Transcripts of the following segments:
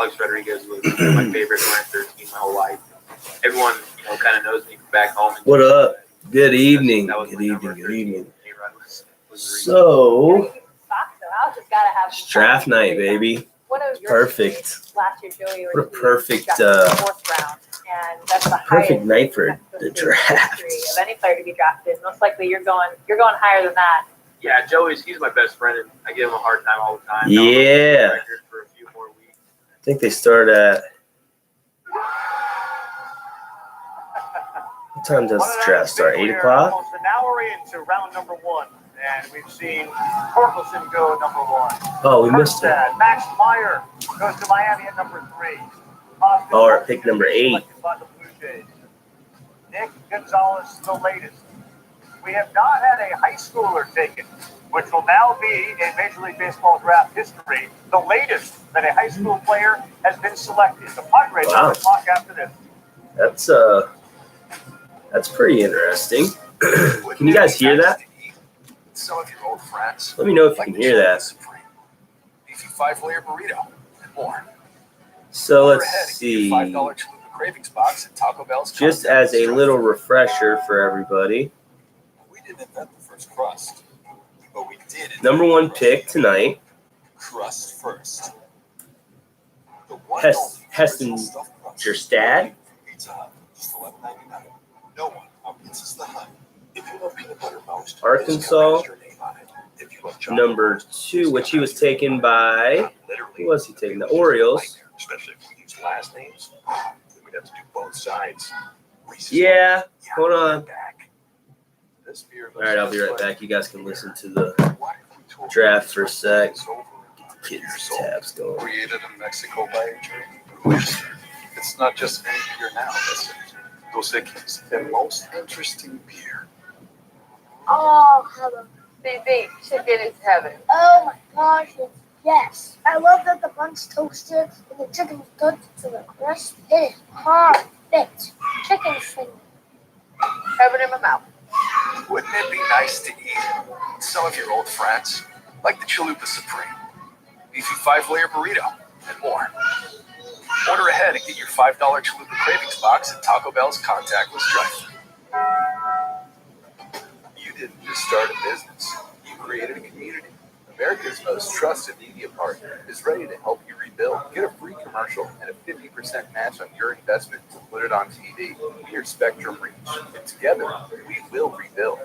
Alex Rodriguez was my favorite Panther team my whole life. Everyone, kind of knows me from back home. What up? Good evening. Good evening. So, it's draft night, baby. Perfect. What a perfect night for the draft. Of any player to be drafted, most likely you're going higher than that. Yeah, he's my best friend, and I give him a hard time all the time. Yeah. For a few more weeks. I think they start at. What time does the draft start? 8 o'clock? So now we're into round number 1, and we've seen Torkelson go number 1. Oh, we missed it. Max Meyer goes to Miami at number 3. Or pick number 8. Nick Gonzalez, the latest. We have not had a high schooler taken, which will now be in Major League Baseball draft history, the latest that a high school player has been selected. The Padres on the clock after this. That's pretty interesting. Can you guys hear that? Let me know if you can hear that. Beefy 5-layer burrito and more. So let's see. $5 cravings box at Taco Bell's. Just as a little refresher for everybody. We didn't invent the first crust, but we did. Number 1 pick tonight. Crust first. Heston Jerstad. Pizza Hut, just $11.99. No one outpizzas the Hut. If you love peanut butter most, Arkansas. Number 2, which he was taken by. Who was he taking? The Orioles. Especially if we use last names, then we'd have to do both sides. Yeah, hold on. This beer. All right, I'll be right back. You guys can listen to the draft for a sec. Get the kids' tabs going. Created in Mexico by a German. It's not just any beer now. Listen, Dos Equis, the most interesting beer. Oh, heaven. Baby, chicken is heaven. Oh my gosh, yes. I love that the bun's toasted and the chicken's cooked to the crust. It is perfect. Chicken finger. Heaven in my mouth. Wouldn't it be nice to eat some of your old friends, like the Chalupa Supreme, beefy 5-layer burrito, and more? Order ahead and get your $5 Chalupa cravings box at Taco Bell's contactless drive-thru. You didn't just start a business. You created a community. America's most trusted media partner is ready to help you rebuild. Get a free commercial and a 50% match on your investment to put it on TV. We are Spectrum Reach, and together we will rebuild.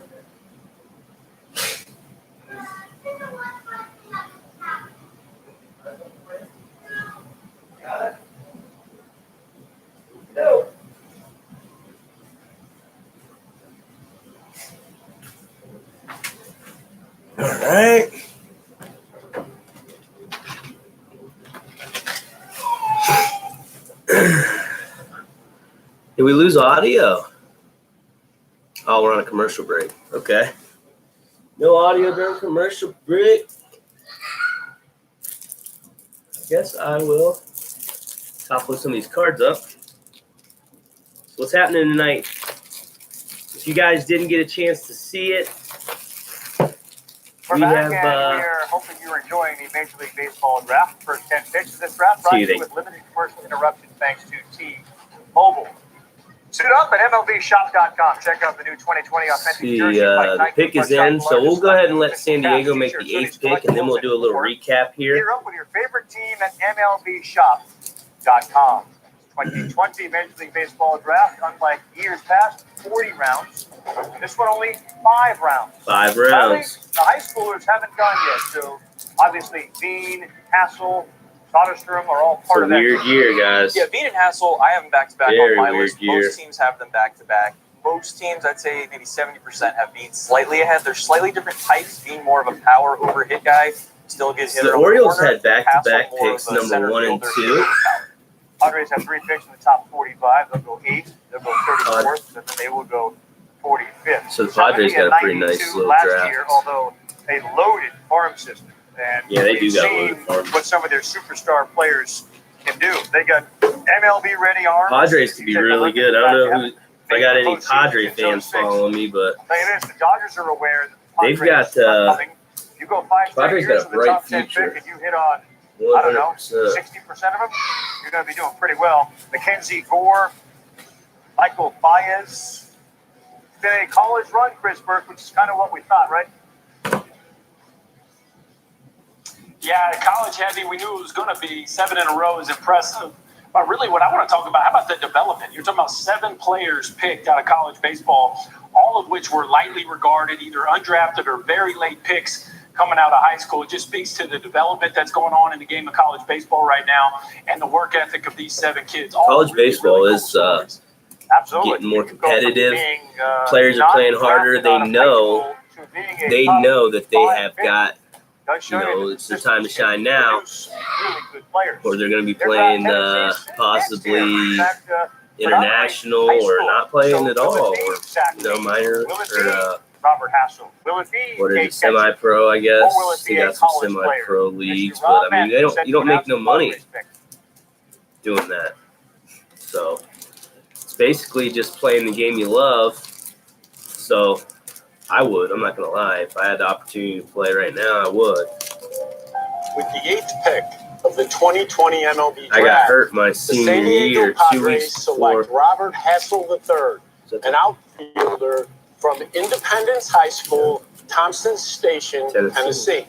All right. Did we lose audio? Oh, we're on a commercial break. Okay. No audio during commercial break. I guess I will topple some of these cards up. So what's happening tonight? If you guys didn't get a chance to see it, We're back, and we're hoping you're enjoying the Major League Baseball draft. First 10 picks of this draft brought to you with limited commercial interruptions thanks to T-Mobile. Suit up at MLBshop.com. Check out the new 2020 authentic jersey. The pick is in, so we'll go ahead and let San Diego make the 8th pick, and then we'll do a little recap here. Gear up with your favorite team at MLBshop.com. 2020 Major League Baseball draft, unlike years past, 40 rounds. This one only 5 rounds. 5 rounds. The high schoolers haven't gone yet, so obviously Bean, Hassel, Soderstrom are all part of that. Weird year, guys. Yeah, Bean and Hassel, I have them back-to-back on my list. Most teams have them back-to-back. Most teams, I'd say maybe 70% have Bean slightly ahead. They're slightly different types. Bean more of a power over-hit guy. Still gets hit. The Orioles had back-to-back picks, number 1 and 2. Padres have 3 picks in the top 45. They'll go 8th. They'll go 34th. And then they will go 45th. So the Padres got a pretty nice little draft. Year, although a loaded farm system. And yeah, they do got a loaded farm. What some of their superstar players can do. They got MLB ready arms. Padres could be really good. I don't know if I got any Padre fans following me, but the Dodgers are aware that they've got you go 5 Padres years got a with the bright top 10 future. pick and you hit on I don't know, 100%. 60% of them, you're going to be doing pretty well. Mackenzie Gore, Michael Baez. It's been a college run, Chris Burke, which is kind of what we thought, right? Yeah, college heavy. We knew it was going to be 7 in a row is impressive. But really what I want to talk about, how about the development? You're talking about 7 players picked out of college baseball, all of which were lightly regarded, either undrafted or very late picks coming out of high school. It just speaks to the development that's going on in the game of college baseball right now and the work ethic of these 7 kids. All College really, baseball really cool is stories. Absolutely. getting more You can go from competitive. being, Players are not playing harder. drafted out They of know. high school to being a They top know that they 5 have pick. got, Does show you know, that it's their time to shine now, produce really good players. or they're going to be They're playing Tennessee's possibly next year. In fact, international high or school. not playing So at all, will it be or Zach minor Will it or be Robert Hassel? Will it be what a is it, semi-pro? I Or will guess it be they a got some college semi-pro player? leagues, Mr. but Rob I mean Matthews you don't make no money said to have doing that. So it's basically just playing the game you love. So I would. I'm not gonna lie. If I had the opportunity to play right now, I would. With the 8th pick of the 2020 MLB Draft, I got hurt my the senior San Diego year, 2 Padres weeks before. select Robert Hassel III, an outfielder from Independence High School, Thompson Station, Tennessee.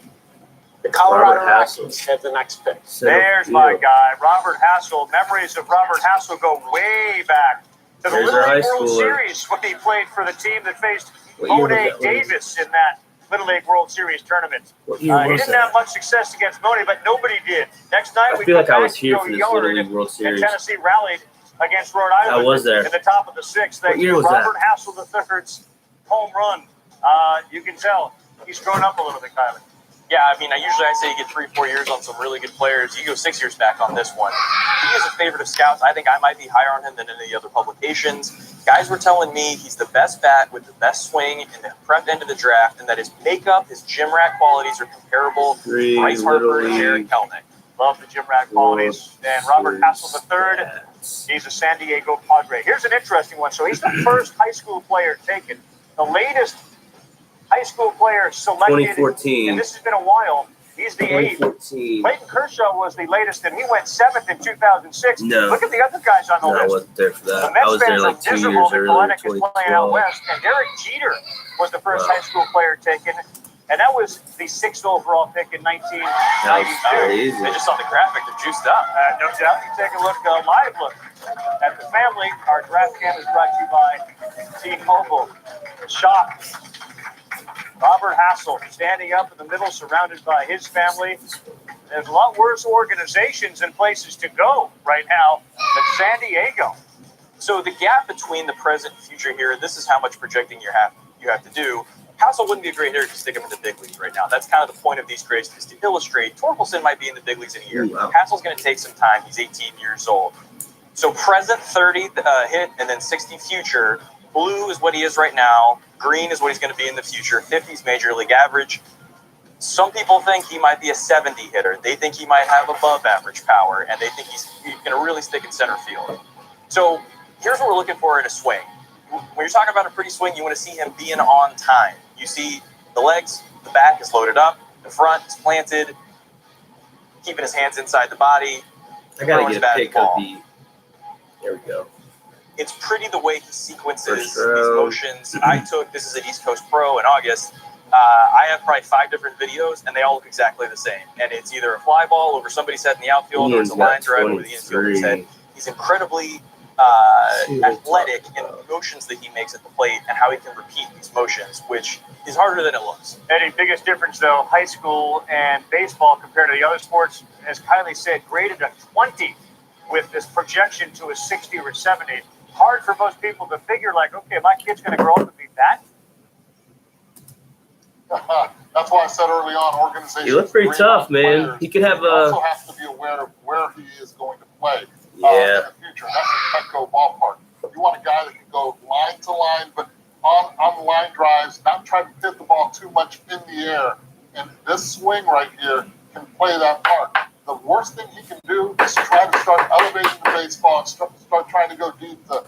The Colorado Rockies have the next pick. There's my guy, Robert Hassel. Memories of Robert Hassel go way back to the There's Little our League high World schooler. Series when he played for the team that faced What year was Monet that? Davis in that Little League World Series tournament. What year He was didn't that? have much success against Monet, but nobody did. Next night, I we feel like come I back was here to for Joe this Little Yard, League World and Series. Tennessee rallied against Rhode Island. I was there. In the top of the 6th. What year was that? Robert Hassel III's home run. You can tell he's grown up a little bit, Kylie. Yeah, I mean, I say you get 3-4 years on some really good players. You go 6 years back on this one. He is a favorite of scouts. I think I might be higher on him than any other publications. Guys were telling me he's the best bat with the best swing in the prep end of the draft, and that his makeup, his gym rat qualities are comparable to Bryce Harper and Jared Kelnick. Love the gym rat qualities. And Robert Hassel III, he's a San Diego Padre. Here's an interesting one. So he's the first high school player taken. The latest high school player selected, 2014. and this has been a while, he's the 8th. 2014. Clayton Kershaw was the latest, and he went 7th in 2006. No. Look at the other guys on the No, I list. wasn't there for The that. Mets I was there fans like are 2 miserable years that earlier, Kalenic is playing out 2012. west, and Derek Jeter was the first Wow. high school player taken, and that was the 6th overall pick in 1992. Crazy. They just saw the graphic. They're juiced up. No doubt. You take a look, a live look at the family. Our draft cam is brought to you by T-Mobile. Shop. Robert Hassel standing up in the middle, surrounded by his family. There's a lot worse organizations and places to go right now than San Diego. So the gap between the present and future here, this is how much projecting you have to do. Hassel wouldn't be a great hitter to stick him in the big leagues right now. That's kind of the point of these grades, is to illustrate Torkelson might be in the big leagues in a year. Ooh, wow. Hassel's going to take some time. He's 18 years old. So present 30 hit and then 60 future. Blue is what he is right now. Green is what he's going to be in the future. 50 is major league average. Some people think he might be a 70 hitter. They think he might have above average power, and they think he's going to really stick in center field. So here's what we're looking for in a swing. When you're talking about a pretty swing, you want to see him being on time. You see the legs, the back is loaded up, the front is planted, keeping his hands inside the body. I gotta throwing get a his pick ball. of the. There we go. It's pretty the way he sequences First these round. motions. This is at East Coast Pro in August. I have probably 5 different videos, and they all look exactly the same. And it's either a fly ball over somebody's head in the outfield, or it's a line drive over the infielder's head. He's incredibly athletic in the motions that he makes at the plate and how he can repeat these motions, which is harder than it looks. Eddie, biggest difference, though, high school and baseball compared to the other sports, as Kylie said, graded a 20 with this projection to a 60 or 70. Hard for most people to figure, like, okay, my kid's going to grow up and be that. That's why I said early on, organization. He looked pretty tough, man. He could have You also a. have to be aware of where he is going to play in Yeah. the future. That's a Petco ballpark. You want a guy that can go line to line, but on line drives, not try to hit the ball too much in the air. And this swing right here can play that part. The worst thing he can do is try to start elevating the baseball and start trying to go deep to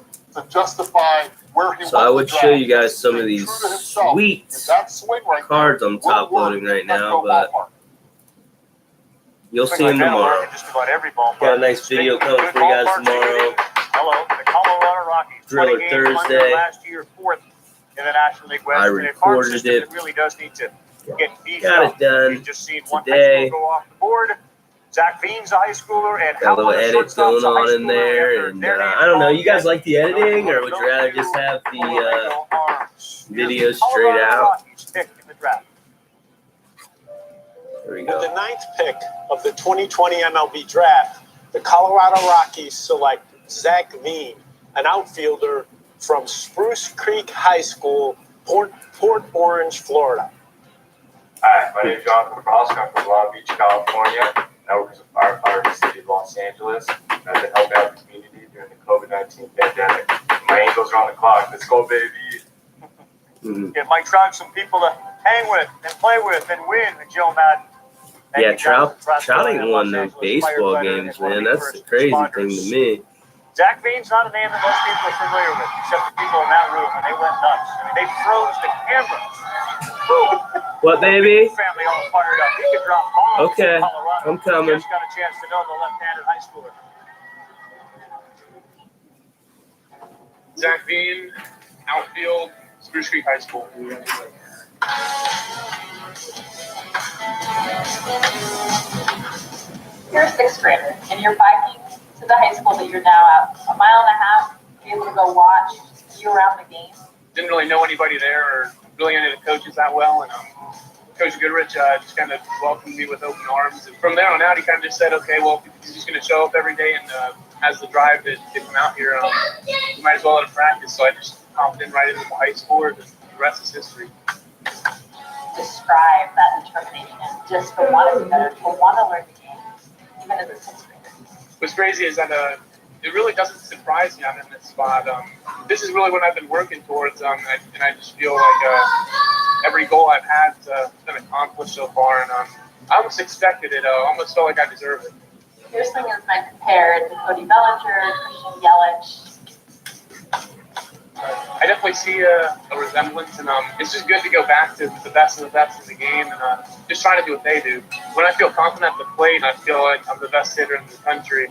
justify where he wants So I would to show drive. you guys some of Stay these true to himself. sweet And that swing right cards there I'm will top work loading right in now, Petco but ballpark. You'll see him tomorrow. Just about every ballpark. Got a nice video coming for you guys tomorrow. Hello, the Colorado Rockies. Driller 20 games Thursday. under last year, 4th in the National League West. I And a farm recorded system it. that really does need to get beefed Got up. it done We've just seen one high today. school go off the board. Zach Bean's a high schooler, and Got a little Howard edit shortstop's going a high on in schooler. there, Their and names I don't know. called You guys yet. like the editing, or would Those you rather two just have the Colorado Arms. video Here's the straight Colorado out? Rockies picked in the draft. There we With the go. 9th pick of the 2020 MLB Draft, the Colorado Rockies select Zach Veen, an outfielder from Spruce Creek High School, Port Orange, Florida. Hi, my name is Jonathan Nebraska. I'm from Long Beach, California. I work as a firefighter in the city of Los Angeles. I've been helping out the community during the COVID-19 pandemic. My ankles are on the clock. Let's go, baby. Get Mike Trout some people to hang with and play with and win, Joe Madden. Yeah, Trout ain't won no baseball games, man. That's the crazy thing to me. Zach Veen's not a name that most people are familiar with, except the people in that room, and they went nuts. I mean, they froze the camera. What, baby? Family all fired up. He could drop bombs. Okay, in Colorado. I'm coming. Just got a chance to know the left-handed high schooler. Zach Veen, outfield, Spruce Creek High School. You're a sixth grader, and you're biking to the high school that you're now at, a mile and a half, be able to go watch you around the game. Didn't really know anybody there or really any of the coaches that well, and Coach Goodrich just kind of welcomed me with open arms. And from there on out, he kind of just said, okay, well, if he's just going to show up every day and has the drive to come out here, you might as well let him practice. So I just hopped in right into the high school. The rest is history. Describe that determination just to want to be better, to want to learn the game, even as a sixth grader. What's crazy is that it really doesn't surprise me I'm in this spot. This is really what I've been working towards, and I just feel like every goal I've had has been accomplished so far, and I almost expected it. I almost felt like I deserved it. Your swing has been compared to Cody Bellinger, Christian Yelich. I definitely see a resemblance, and it's just good to go back to the best of the best in the game, and just trying to do what they do. When I feel confident at the plate, I feel like I'm the best hitter in the country.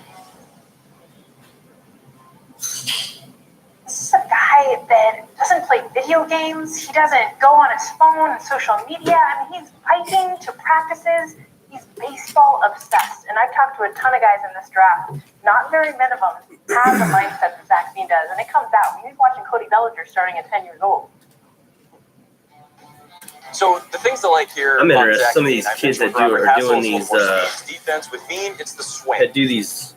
This is a guy that doesn't play video games. He doesn't go on his phone and social media. I mean, he's biking to practices. He's baseball obsessed. And I've talked to a ton of guys in this draft. Not very many of them have the mindset that Zach Veen does. And it comes out. I mean, he's watching Cody Bellinger starting at 10 years old. So the things to like here, I'm interested. Some of these kids that are doing these defense with Veen, it's the swing. that do these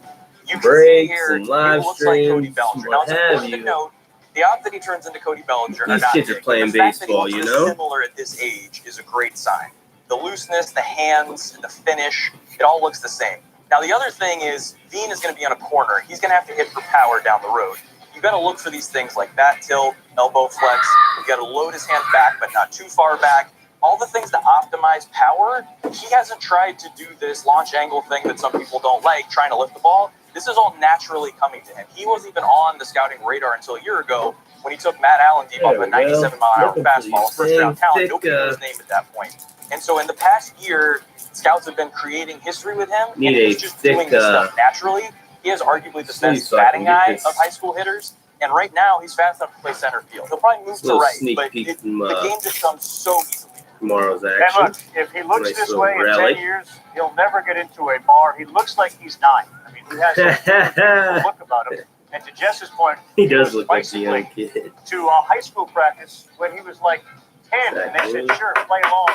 You can breaks see here, and live he looks like Cody streams, Bellinger. what Now, it's have important to you. note, the odds that he turns into Cody Bellinger are These not kids are big. playing The fact that he baseball, looks you this know? similar at this age is a great sign. The looseness, the hands, and the finish, it all looks the same. Now, the other thing is, Veen is going to be on a corner. He's going to have to hit for power down the road. You got to look for these things like bat tilt, elbow flex. You got to load his hand back, but not too far back. All the things to optimize power. He hasn't tried to do this launch angle thing that some people don't like, trying to lift the ball. This is all naturally coming to him. He wasn't even on the scouting radar until a year ago when he took Matt Allen deep off a 97-mile-an-hour fastball, first-round talent. Nobody knew his name at that point. And so in the past year, scouts have been creating history with him, and he's just doing this stuff naturally. He has arguably the best batting eye of high school hitters, and right now he's fast enough to play center field. He'll probably move to right, but the game just comes so easily. Tomorrow's And action. look, if he looks Nice this little way in rally. 10 years, he'll never get into a bar. He looks like he's 9. I mean, he has a look about him. And to Jess's point, He does was look like a young bicycling kid. to high school practice when he was like 10, and they said, sure, play along.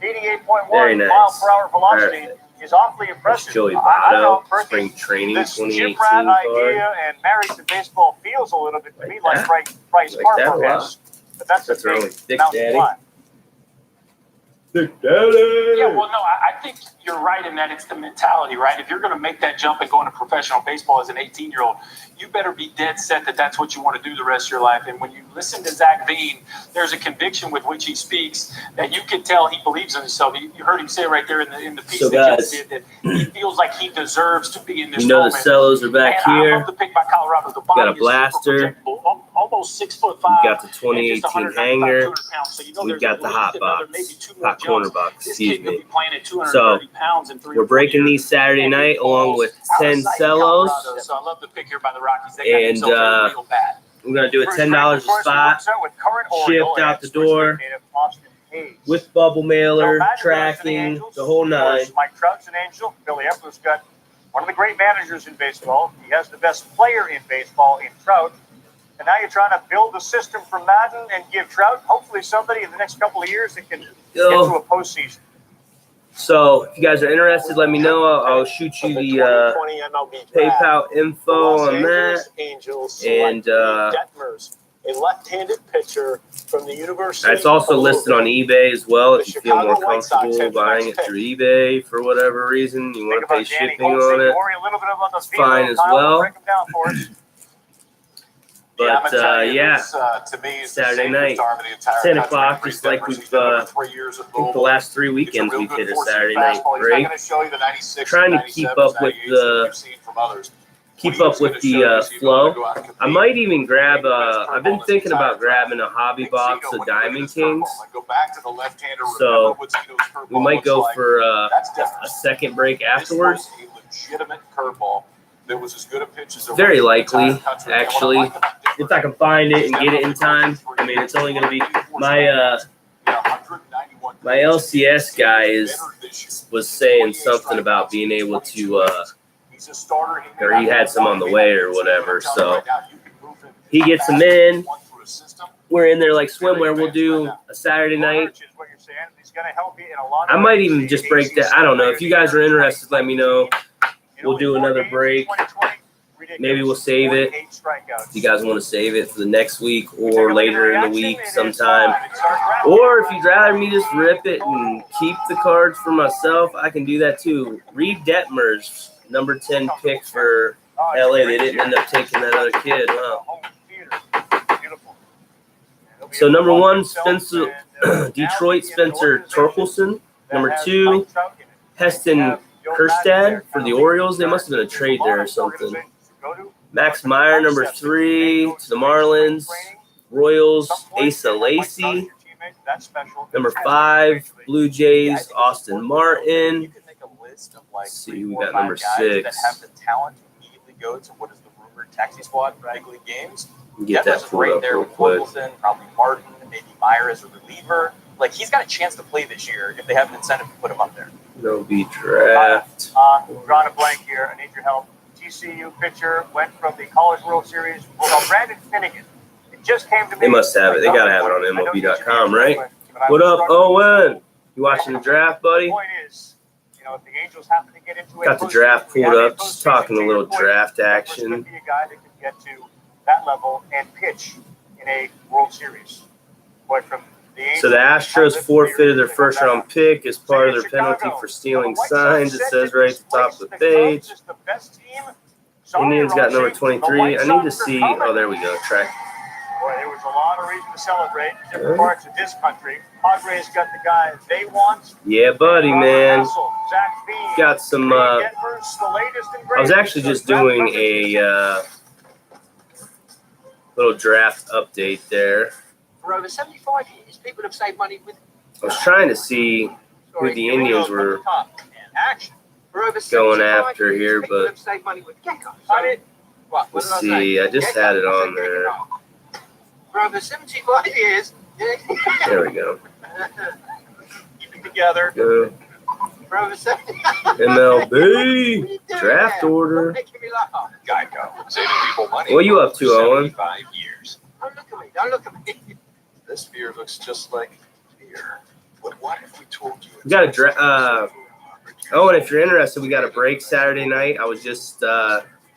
88.1 Very nice. mile per hour velocity is awfully That's impressive. Joey I don't know, Votto, Berkey, spring training this 2018 gym rat card. idea and married to baseball feels a little bit to me like Bryce Like that a Harper lot. has. But that's That's the our thing. only Dick Mountain Daddy. Lion. Dick Daddy. Yeah, well, no, I think you're right in that it's the mentality, right? If you're going to make that jump and go into professional baseball as an 18-year-old, you better be dead set that that's what you want to do the rest of your life. And when you listen to Zach Veen, there's a conviction with which he speaks that you can tell he believes in himself. You heard him say right there in the piece So that guys, you did that he feels like he deserves to be in this You know the moment. Cellos are back And I here. love the pick by Colorado. The Got a body is super blaster. protectable. almost 6'5". We've got the and just 2018 195, hanger. 200 pounds. So you know We've there's got the at hot least another box, maybe two more hot corner jumps. box, This excuse kid could me. be playing at 230 pounds in 3 We're or 4 breaking years. these Saturday And night it along falls with out of 10 sight in cellos. Colorado. So I love the pick here by the Rockies. They got And themselves a real bad. we're going to do a $10 a spot, shipped out the door, with bubble mailer, tracking, the whole nine. Mike Trout's an angel. Billy Epler's got one of the great managers in baseball. He has the best player in baseball in Trout. And now you're trying to build a system for Madden and give Trout, hopefully somebody in the next couple of years that can get to a postseason. So if you guys are interested, let me know. I'll shoot you the PayPal info on that. And Detmers, a left-handed pitcher from the University. it's also of listed on Louisville. eBay as well. If you feel Chicago more White Sox comfortable have buying next it through eBay for whatever reason, you want to pay shipping on it, It's fine as well. Break them down for us. But yeah, to me, is Saturday night, 10 o'clock, just like we've I think the last 3 weekends we've hit a Saturday night break. Trying to keep up with the flow. I might even grab I've been thinking about grabbing a hobby box of Diamond Kings. So we might go for a second break afterwards. Very likely, actually, if I can find it and get it in time. I mean, it's only going to be my LCS guy was saying something about being able to, or he had some on the way or whatever. So he gets them in. We're in there like swimwear. We'll do a Saturday night. I might even just break that. I don't know. If you guys are interested, let me know. We'll do another break. Maybe we'll save it. If you guys want to save it for the next week or later in the week sometime. Or if you'd rather me just rip it and keep the cards for myself, I can do that too. Reed Detmers, number 10 pick for LA. They didn't end up taking that other kid. Wow. So number 1, Spencer, Detroit Spencer Torkelson. Number 2, Heston Kjerstad for the Orioles. They must have been a trade there or something. Max Meyer, number 3, to the Marlins. Royals, Asa Lacy. Number 5, Blue Jays, Austin Martin. Let's see, we got number 6. Go to what is the rumored taxi squad for big league games. Get that pulled up real quick. Probably Martin, maybe Meyer as a reliever. Like, he's got a chance to play this year if they have an incentive to put him up there. MLB Draft. Drawing a blank here. I need your help. TCU pitcher went from the College World Series. Well, Brandon Finnegan. It just came to me. They must have it. They got to have it on MLB.com, right? What up, Owen? You watching the draft, buddy? The point is, if the Angels happen to get into Got the draft pulled up. Just talking a little draft action. Be a guy that can get to that level and pitch in a World Series. But from so the Astros forfeited their first-round pick as part of their penalty for stealing signs. It says right at the top of the page. Indians got number 23. I need to see. Oh, there we go. Track. Boy, there was a lot of reason to celebrate in different parts of this country. Padres got the guy they want. Yeah, buddy, man. Got some. I was actually just doing a little draft update there. For over 75 years, people have saved money with. I was trying to see who the Indians were going after here, but let's see. I just had it on there. For over 75 years. There we go. Keep it together. Go. For over 70 MLB draft order. Geico. Saving people money. What are you up to, Owen? 75 years. Don't look at me. Don't look at me. This beer looks just like beer. But what if we told you? We got a draft. Owen, if you're interested, we got a break Saturday night. I was just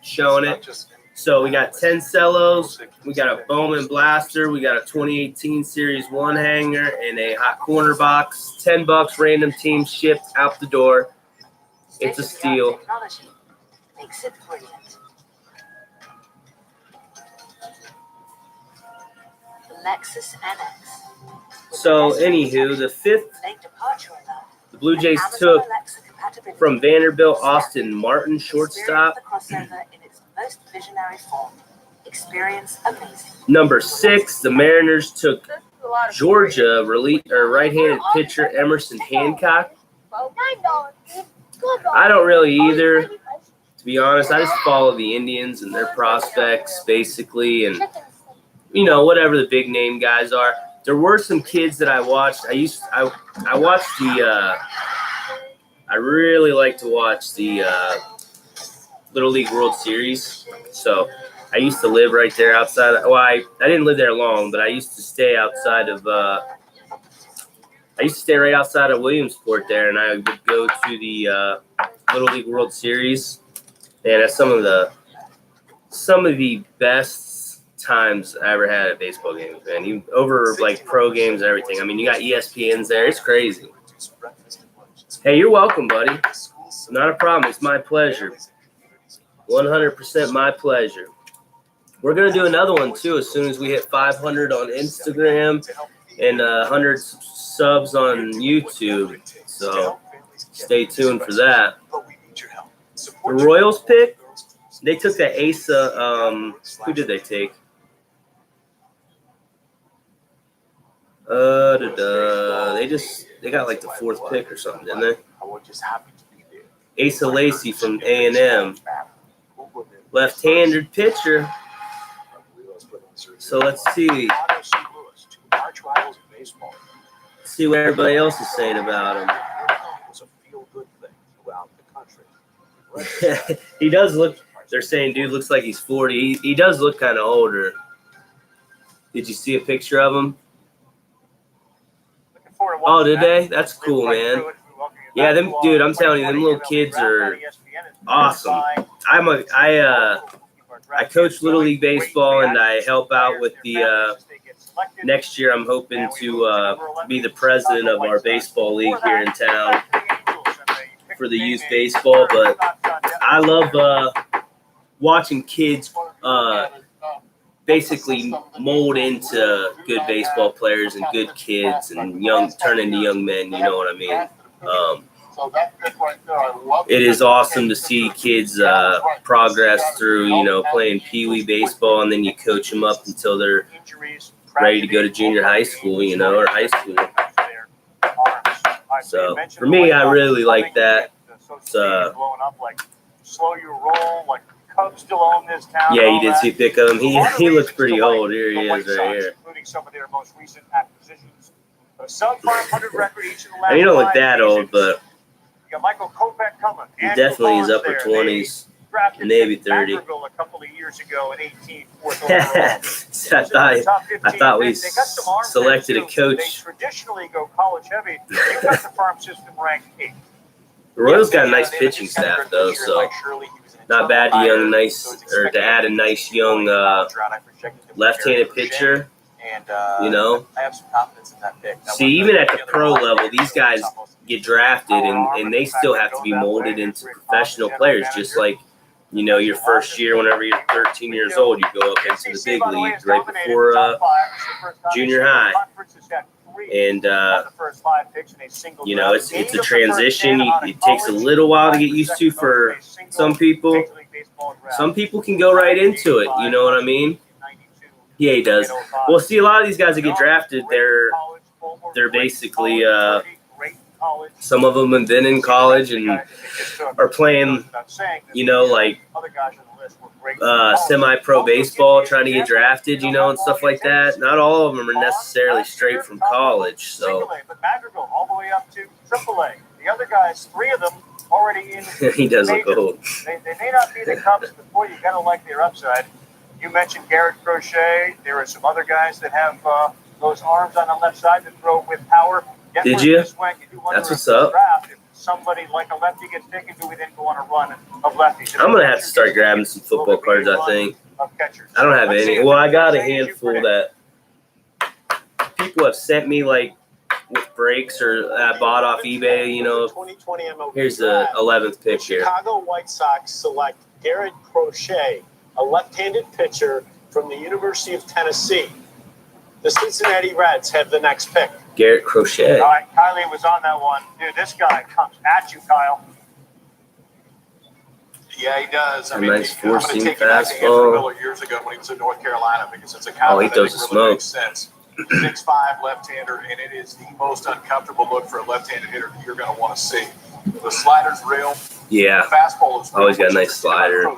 showing it. So we got 10 cellos, we got a Bowman blaster, we got a 2018 Series 1 hanger, and a hot corner box. $10, random team shipped out the door. It's a steal. Makes it brilliant. The Lexus NX. So, anywho, the 5th, the Blue Jays took from Vanderbilt Austin Martin, shortstop. Most visionary form. Experience amazing. Number 6, the Mariners took Georgia right-handed pitcher Emerson Hancock. I don't really either. To be honest, I just follow the Indians and their prospects, basically, and, whatever the big name guys are. There were some kids that I watched. I watched I really like to watch the Little League World Series. So I used to live right there outside. Well, I didn't live there long, but I used to stay outside of right outside of Williamsport there, and I would go to the Little League World Series. And that's some of the best times I ever had at baseball games, man. Even over like pro games and everything. I mean, you got ESPNs there. It's crazy. Hey, you're welcome, buddy. Not a problem. It's my pleasure. 100% my pleasure. We're going to do another one, too, as soon as we hit 500 on Instagram and 100 subs on YouTube. So stay tuned for that. The Royals pick, they took that Asa. Who did they take? They got like the 4th pick or something, didn't they? Asa Lacy from A&M, left-handed pitcher. So let's see what everybody else is saying about him. He does look. They're saying, dude looks like he's 40. He does look kind of older. Did you see a picture of him? Oh, did they? That's cool, man. Yeah, dude, I'm telling you, them little kids are awesome. I coach Little League Baseball, and I help out with the next year. I'm hoping to be the president of our baseball league here in town for the youth baseball. But I love watching kids basically mold into good baseball players and good kids and turn into young men. You know what I mean? It is awesome to see kids progress through, playing Pee-wee baseball, and then you coach them up until they're ready to go to junior high school, or high school. So for me, I really like that. Slow your roll, like Cubs still own this town. Yeah, you did see a pic of him. He looks pretty old. Here he is right here. Including some of their most recent acquisitions. A sub 500 record each in the last And he don't look that old, but you got Michael Kopech coming. he definitely is upper 20s, maybe 30. A couple of years ago at 18th, 4th overall. I thought we selected a coach. They traditionally go college heavy. You got the farm system ranked 8th. The Royals got a nice pitching staff, though, so not bad to add a nice young left-handed pitcher. I have some confidence in that pick. See, even at the pro level, these guys get drafted, and they still have to be molded into professional players, just like, your first year, whenever you're 13 years old, you go up into the big leagues right before junior high. And, it's a transition. It takes a little while to get used to for some people. Some people can go right into it, you know what I mean? Yeah, he does. Well, see, a lot of these guys that get drafted, they're basically some of them have been in college and are playing, like semi-pro baseball, trying to get drafted, and stuff like that. Not all of them are necessarily straight from college. So but Madrigal all the way up to AAA. The other guys, 3 of them already in. He does look old. They may not be the Cubs before. You got to like their upside. You mentioned Garrett Crochet. There are some other guys that have those arms on the left side that throw with power. Did you? That's what's up. If somebody like a lefty gets taken, do we then go on a run of lefties? I'm going to have to start grabbing some football cards, I think. I don't have any. Well, I got a handful that people have sent me, like, with breaks or I bought off eBay, 2020 MLB Here's the Draft. 11th pick here. Chicago White Sox select Garrett Crochet, a left-handed pitcher from the University of Tennessee. The Cincinnati Reds have the next pick. Garrett Crochet. All right, Kylie was on that one. Dude, this guy comes at you, Kyle. Yeah, he does. A I mean, nice I'm going to four-seam take you back to Andrew fastball. Miller years ago when he was in North Carolina because it's a Oh, combo he that throws really the smoke. makes sense. 6'5" left-hander, and it is the most uncomfortable look for a left-handed hitter you're going to want to see. The slider's real. Yeah. The fastball is real. Always got a nice slider.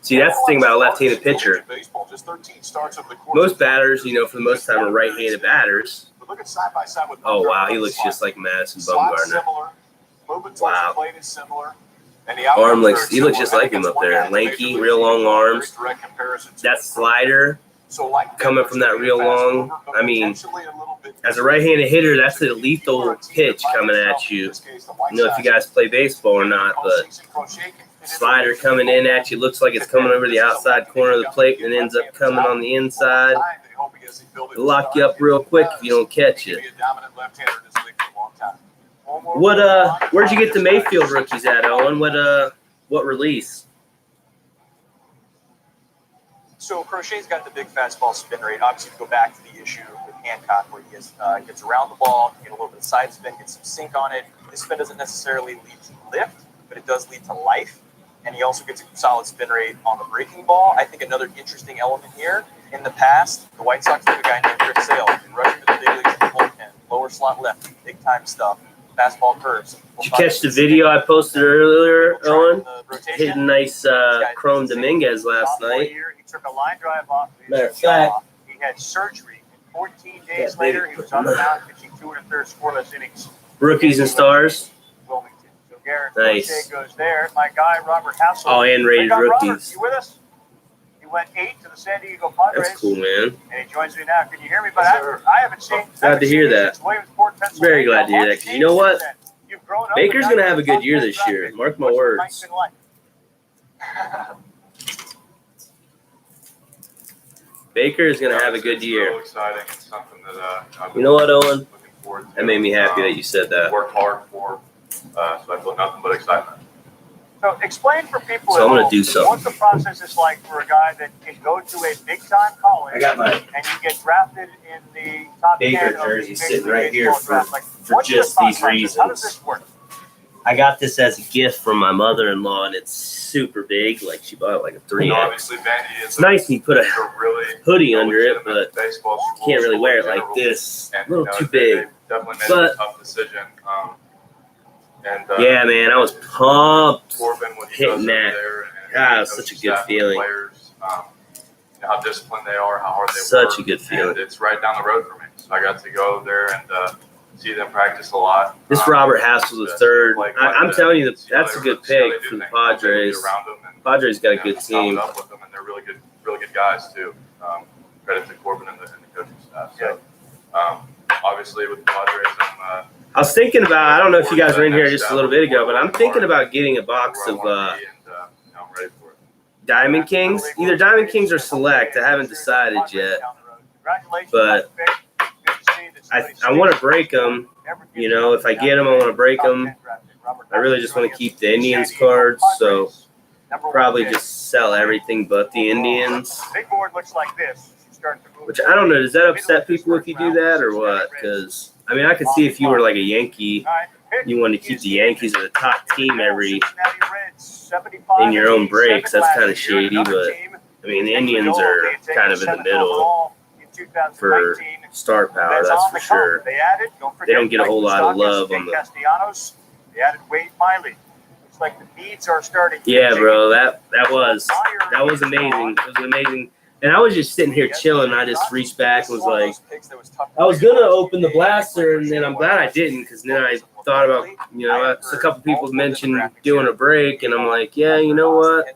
See, that's the thing about a left-handed pitcher. Most batters, you know, for the most time are right-handed batters. Look at side by side with Oh, wow, he looks just like Madison Bumgarner. Wow. Arm looks, he looks just like him up there. Lanky, real long arms. That slider coming from that real long, I mean, as a right-handed hitter, that's a lethal pitch coming at you. I know if you guys play baseball or not, but slider coming in at you looks like it's coming over the outside corner of the plate and ends up coming on the inside. It'll lock you up real quick if you don't catch it. Where'd you get the Mayfield rookies at, Owen? What release? So Crochet's got the big fastball spin rate. Obviously, to go back to the issue with Hancock, where he gets around the ball, get a little bit of side spin, get some sink on it. This spin doesn't necessarily lead to lift, but it does lead to life. And he also gets a solid spin rate on the breaking ball. I think another interesting element here, in the past, the White Sox have a guy named Chris Sale, rushing to the big leagues in the bullpen, lower slot left, big time stuff, fastball curves. Did you catch the video I posted earlier, Owen? Hitting nice Chrome Dominguez last night. He took a line drive off his Matter of jaw. fact, He had surgery. 14 days later, he was on the mound pitching 2 1/3 scoreless innings. Rookies and stars. Wilmington. So Garrett Nice. Crochet goes there. My guy, Robert Hassel. Oh, and rated Robert, rookies. you with us? He went 8 to the San Diego Padres. That's cool, man. And he joins me now. Can you hear me? But I haven't seen. Glad to hear that. Very glad to hear that. Because you know what? Baker's going to have a good year this year. Mark my words. Baker is going to have a good year. Real exciting. It's something that I've You know what, Owen? looking forward to. That made me happy that you said that. Worked hard for, so I feel nothing but excitement. So explain for people So at I'm gonna home do something. what the process is like for a guy that can go to a big-time college I got my and you get drafted in the top Baker 10 of the jersey Major sitting League right here Baseball draft. for what's your just thought these process? How does reasons. this work? I got this as a gift from my mother-in-law, and it's super big. Like, she bought it like a 3X. Obviously, Vandy is It's nice when you put a really hoodie under it, legitimate but baseball school can't really wear it in like general. this. And, A little too they big. definitely made But- a tough decision. Yeah, man, I was pumped Corbin, what he hitting does that. over there, and God, it was coaching such a good staff, feeling. Players, you know, how disciplined they are, how hard they work. Such a good feeling. And it's right down the road for me. So I got to go there and see them practice a lot. This Robert Hassel the third. Like, I'm telling you, that's a good see how they pick do for the things, how they Padres. get around them, and, Padres got a you good know, follow team. up with them, and they're really good guys too. Credit to Corbin and the coaching staff. So obviously with the Padres, I was thinking about, I don't know if you guys were in here just a little bit ago, but I'm thinking about getting a box of I'm ready for it. Diamond Kings. Either Diamond Kings or Select. I haven't decided yet. But I want to break them. You know, if I get them, I want to break them. I really just want to keep the Indians cards, so probably just sell everything but the Indians. Big board looks like this. Which I don't know. Does that upset people if you do that or what? Because, I mean, I could see if you were like a Yankee, you want to keep the Yankees as a top team in your own breaks. That's kind of shady, but I mean, the Indians are kind of in the middle for star power, that's for sure. They don't get a whole lot of love on the. They added Wade Miley. Looks like the beads are starting. Yeah, bro, that was amazing. It was amazing. And I was just sitting here chilling. I just reached back and was like, I was gonna open the blaster, and then I'm glad I didn't, because then I thought about, you know, a couple people mentioned doing a break, and I'm like, yeah, you know what?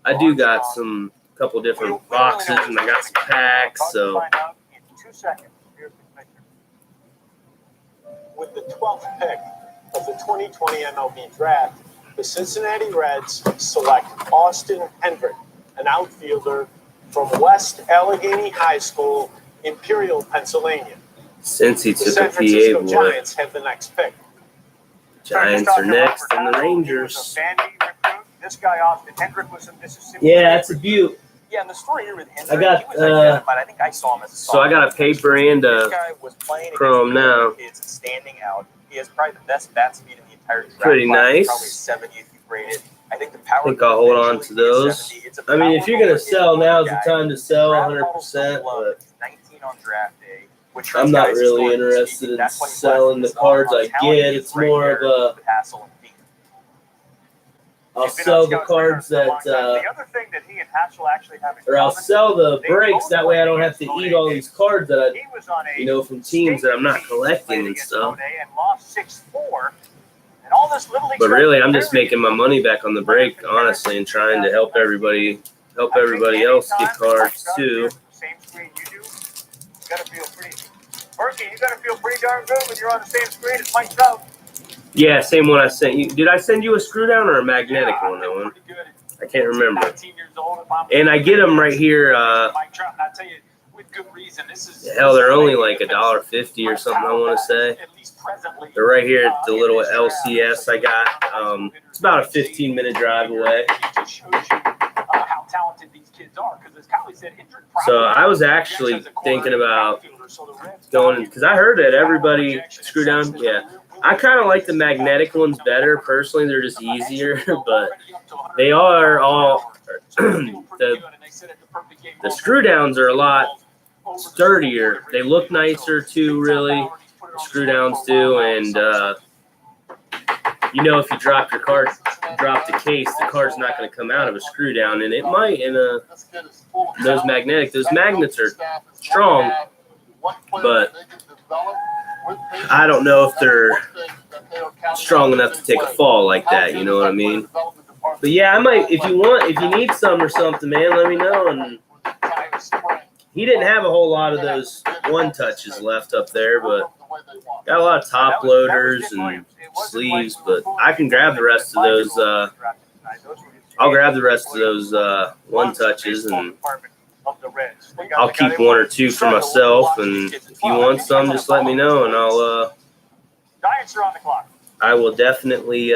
I do got some couple different boxes, and I got some packs, so. With the 12th pick of the 2020 MLB Draft, the Cincinnati Reds select Austin Hendrick, an outfielder from West Allegheny High School, Imperial, Pennsylvania. Since he The took San a PA Francisco boy, Giants have the next pick. Giants are next, and the Rangers. This guy, Austin Hendrick, was in Mississippi. Yeah, that's a beaut. Yeah, and the story here with Hendrick, I got, he was identified. I think I saw him as a So I got a paper and This a guy was playing Chrome against now. kids standing out. He has probably the best bat speed in the entire draft Pretty class. nice. Probably 70th rated. I think the power. I think I'll hold on to those. I mean, if you're gonna sell, now's the time to sell 100%. But 19 on draft day. I'm not really interested in selling the cards I get. It's more of a I'll sell the cards that, or I'll sell the breaks. That way I don't have to eat all these cards that I, from teams that I'm not collecting and stuff. But really, I'm just making my money back on the break, honestly, and trying to help everybody else get cards too. Same screen you do. You gotta feel pretty. Berkey, you gotta feel pretty darn good when you're on the same screen as Mike Trout. Yeah, same one I sent you. Did I send you a screw down or a magnetic one, Owen? I can't remember. And I get them right here. Hell, they're only like $1.50 or something, I want to say. They're right here at the little LCS I got. It's about a 15-minute drive away. So I was actually thinking about going, because I heard that everybody screw down. Yeah, I kind of like the magnetic ones better personally. They're just easier, but they are all the screw downs are a lot sturdier. They look nicer too, really. The screw downs do, and if you drop your card, drop the case, the card's not going to come out of a screw down, and it might in those magnets are strong, but I don't know if they're strong enough to take a fall like that, you know what I mean? But yeah, I might, if you need some or something, man, let me know. And he didn't have a whole lot of those one touches left up there, but got a lot of top loaders and sleeves, but I can grab the rest of those. I'll grab the rest of those one touches, and I'll keep one or two for myself. And if you want some, just let me know, and I will definitely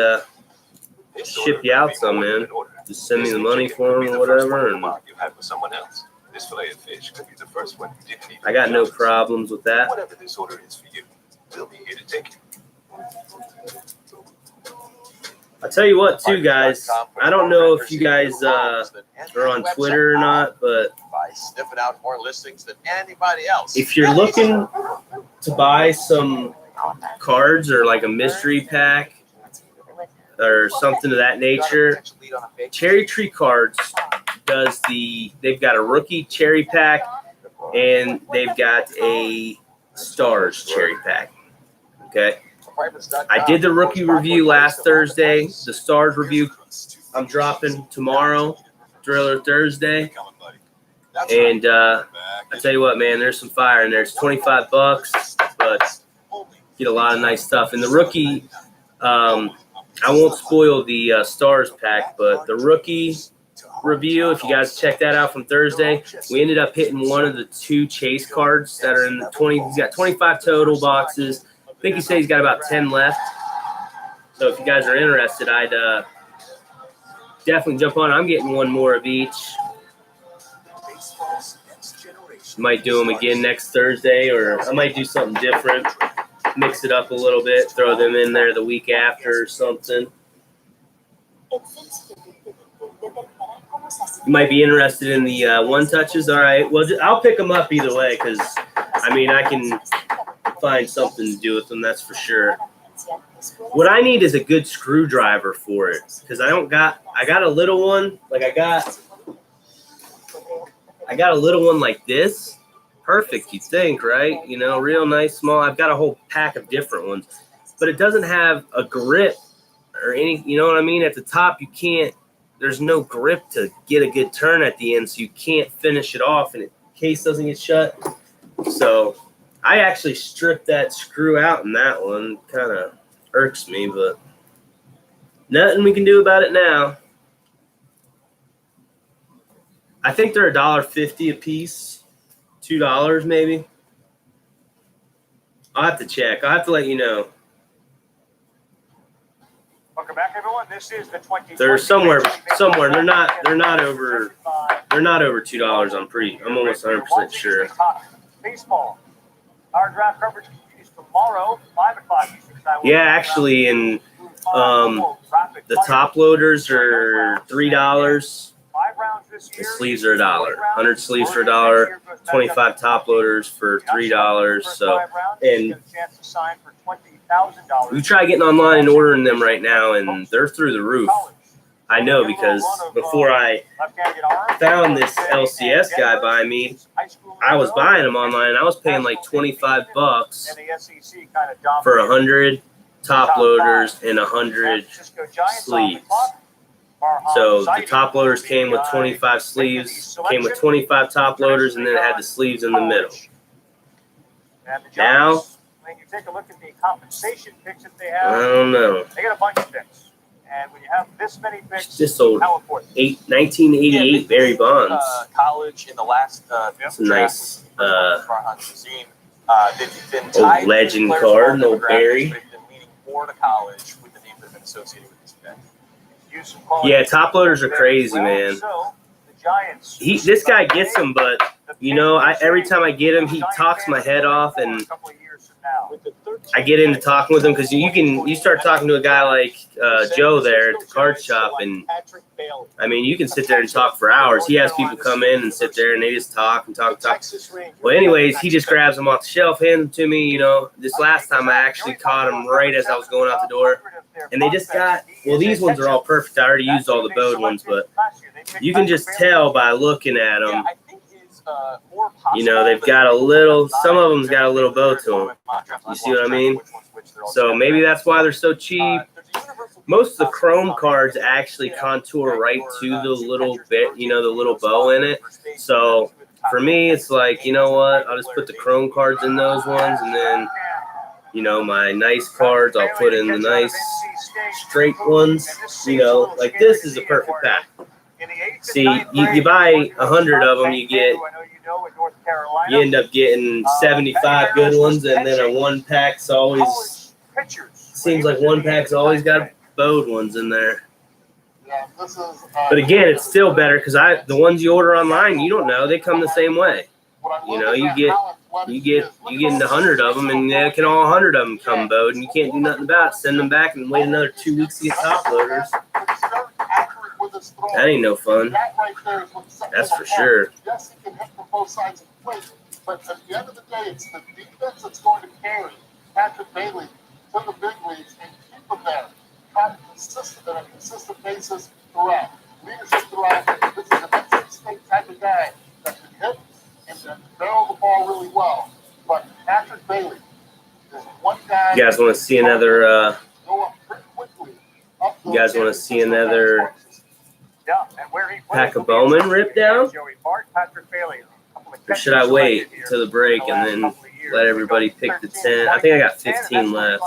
ship you out some, man. Just send me the money for them or whatever, and This fillet of fish could be the first one you didn't eat. I got no problems with that. Whatever this order is for you, we'll be here to take it. I'll tell you what, too, guys. I don't know if you guys are on Twitter or not, but by sniffing out more listings than anybody else. If you're looking to buy some cards or like a mystery pack or something of that nature, Cherry Tree Cards they've got a rookie cherry pack and they've got a stars cherry pack. Okay. I did the rookie review last Thursday. The stars review I'm dropping tomorrow, Driller Thursday. And I tell you what, man, there's some fire in there. It's $25, but get a lot of nice stuff. And the rookie, I won't spoil the stars pack, but the rookie review, if you guys check that out from Thursday, we ended up hitting one of the two chase cards that are in the 20. He's got 25 total boxes. I think he said he's got about 10 left. So if you guys are interested, I'd definitely jump on. I'm getting one more of each. Might do them again next Thursday, or I might do something different. Mix it up a little bit, throw them in there the week after or something. You might be interested in the one touches. All right. Well, I'll pick them up either way because, I mean, I can find something to do with them. That's for sure. What I need is a good screwdriver for it because I got a little one. Like I got a little one like this. Perfect, you think, right? Real nice, small. I've got a whole pack of different ones, but it doesn't have a grip or any, you know what I mean? At the top, there's no grip to get a good turn at the end, so you can't finish it off and the case doesn't get shut. So I actually stripped that screw out in that one. Kind of irks me, but nothing we can do about it now. I think they're $1.50 a piece, $2 maybe. I'll have to check. I'll have to let you know. Welcome back, everyone. This is the 20. They're somewhere. They're not over $2. I'm almost 100% sure. Baseball. Our draft coverage continues tomorrow, 5 o'clock. Yeah, actually, and The top loaders are $3. The sleeves are $1. 100 sleeves for $1. 25 top loaders for $3. So, and we try getting online and ordering them right now, and they're through the roof. I know, because before I found this LCS guy by me, I was buying them online, and I was paying like $25 for 100 top loaders and 100 sleeves. So the top loaders came with 25 sleeves, came with 25 top loaders, and then it had the sleeves in the middle. Now, when you take a look at the compensation picks that they have, I don't know. they got a bunch of picks. And when you have this many picks, Just sold 1988 Barry Bonds. College in the last It's a nice they've been old legend card, no Barry. They've been leaning more to college with the names that have been associated with these picks. Yeah, top loaders are crazy, man. This guy gets them, but you know, every time I get him, he talks my head off, and I get into talking with him because you start talking to a guy like Joe there at the card shop, and I mean, you can sit there and talk for hours. He has people come in and sit there and they just talk and talk. Well, anyways, he just grabs them off the shelf, hands them to me. You know, this last time I actually caught him right as I was going out the door, and they just got, well, these ones are all perfect. I already used all the bowed ones, but you can just tell by looking at them. You know, they've got a little, some of them's got a little bow to them. You see what I mean? So maybe that's why they're so cheap. Most of the chrome cards actually contour right to the little bit, you know, the little bow in it. So for me, it's like, you know what? I'll just put the chrome cards in those ones, and then, you know, my nice cards, I'll put in the nice straight ones. You know, like this is a perfect pack. See, you buy 100 of them, you end up getting 75 good ones, and then a one pack's always, seems like one pack's always got bowed ones in there. But again, it's still better because the ones you order online, you don't know, they come the same way. You know, you get into 100 of them, and they can all 100 of them come bowed, and you can't do nothing about it. Send them back and wait another 2 weeks to get top loaders. That ain't no fun. That's for sure. Yes, he can hit from both sides of the plate, but at the end of the day, it's the defense that's going to carry Patrick Bailey to the big leagues and keep him there on a consistent basis throughout. Leadership throughout. This is an NC State type of guy that can hit and barrel the ball really well. But Patrick Bailey is one guy. You guys want to see another? You guys want to see another pack of Bowman rip down? Or should I wait till the break and then let everybody pick the 10? I think I got 15 left.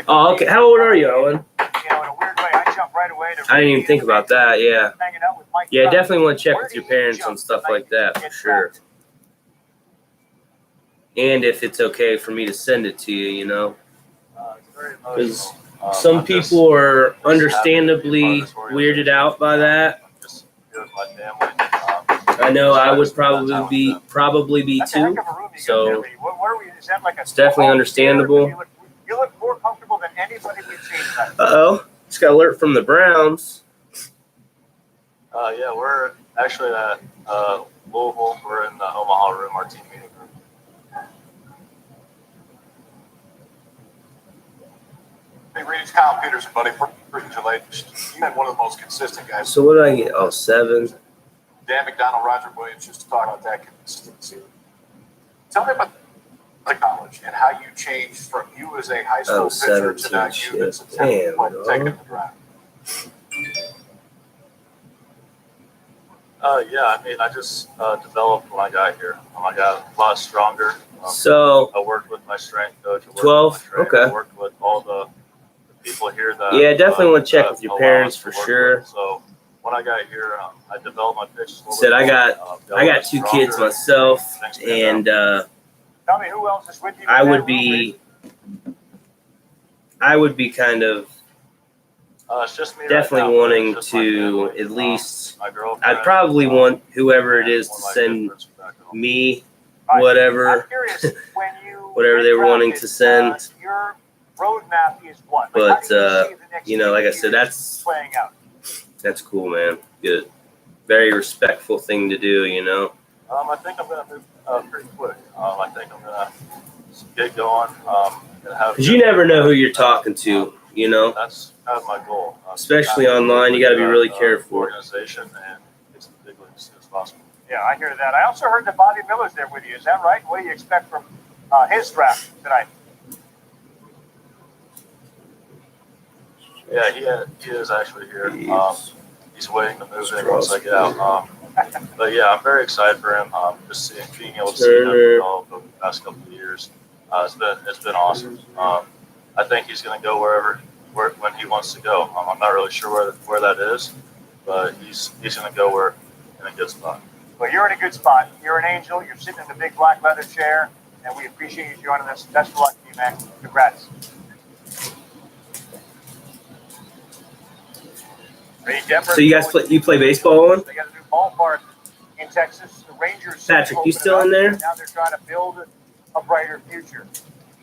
Oh, okay. How old are you, Owen? I didn't even think about that, yeah. Yeah, definitely want to check with your parents on stuff like that, for sure. And if it's okay for me to send it to you, you know. Because some people are understandably weirded out by that. I know I would probably be too. So it's definitely understandable. You look more comfortable than anybody we've seen. Uh-oh. Just got alert from the Browns. Yeah, we're actually at Louisville. We're in the Omaha room, our team meeting room. Hey, Reed, it's Kyle Peterson, buddy. Congratulations. You've been one of the most consistent guys. So what did I get? Oh, 7. Dan McDonald, Roger Williams, just to talk about that consistency. Tell me about the college and how you changed from you as a high school pitcher to now you that's taking the draft. Yeah, I mean, I just developed when I got here. I got a lot stronger. So I worked with my strength coach. 12. Okay. I worked with all the people here that. Yeah, definitely want to check with your parents for sure. With. So when I got here, I developed my pitch. I got 2 kids myself, and tell me who else is with you. I would be kind of it's just me definitely right now, wanting to at least. I'd probably want whoever it is to send me whatever. I'm curious, when you whatever they were wanting to send. Your roadmap is what? But, how do you see the next you know, like I 2 said, years playing out. that's cool, man. Good. Very respectful thing to do, you know. I think I'm going to move pretty quick. I think I'm going to get going. Because you never know who you're talking to, you know. That's kind of my goal. Especially online, you got to be really careful. Organization and get to the big leagues as soon as possible. Yeah, I hear that. I also heard that Bobby Miller's there with you. Is that right? What do you expect from his draft tonight? Yeah, he is actually here. He's waiting to move in once I get out. But yeah, I'm very excited for him. Just being able to see him develop over the past couple of years. It's been awesome. I think he's going to go when he wants to go. I'm not really sure where that is, but he's going to go in a good spot. Well, you're in a good spot. You're an angel. You're sitting in the big black leather chair, and we appreciate you joining us. Best of luck to you, man. Congrats. So you guys play baseball on? They got a new ballpark in Texas. The Rangers. Patrick, you still in there? Now they're trying to build a brighter future.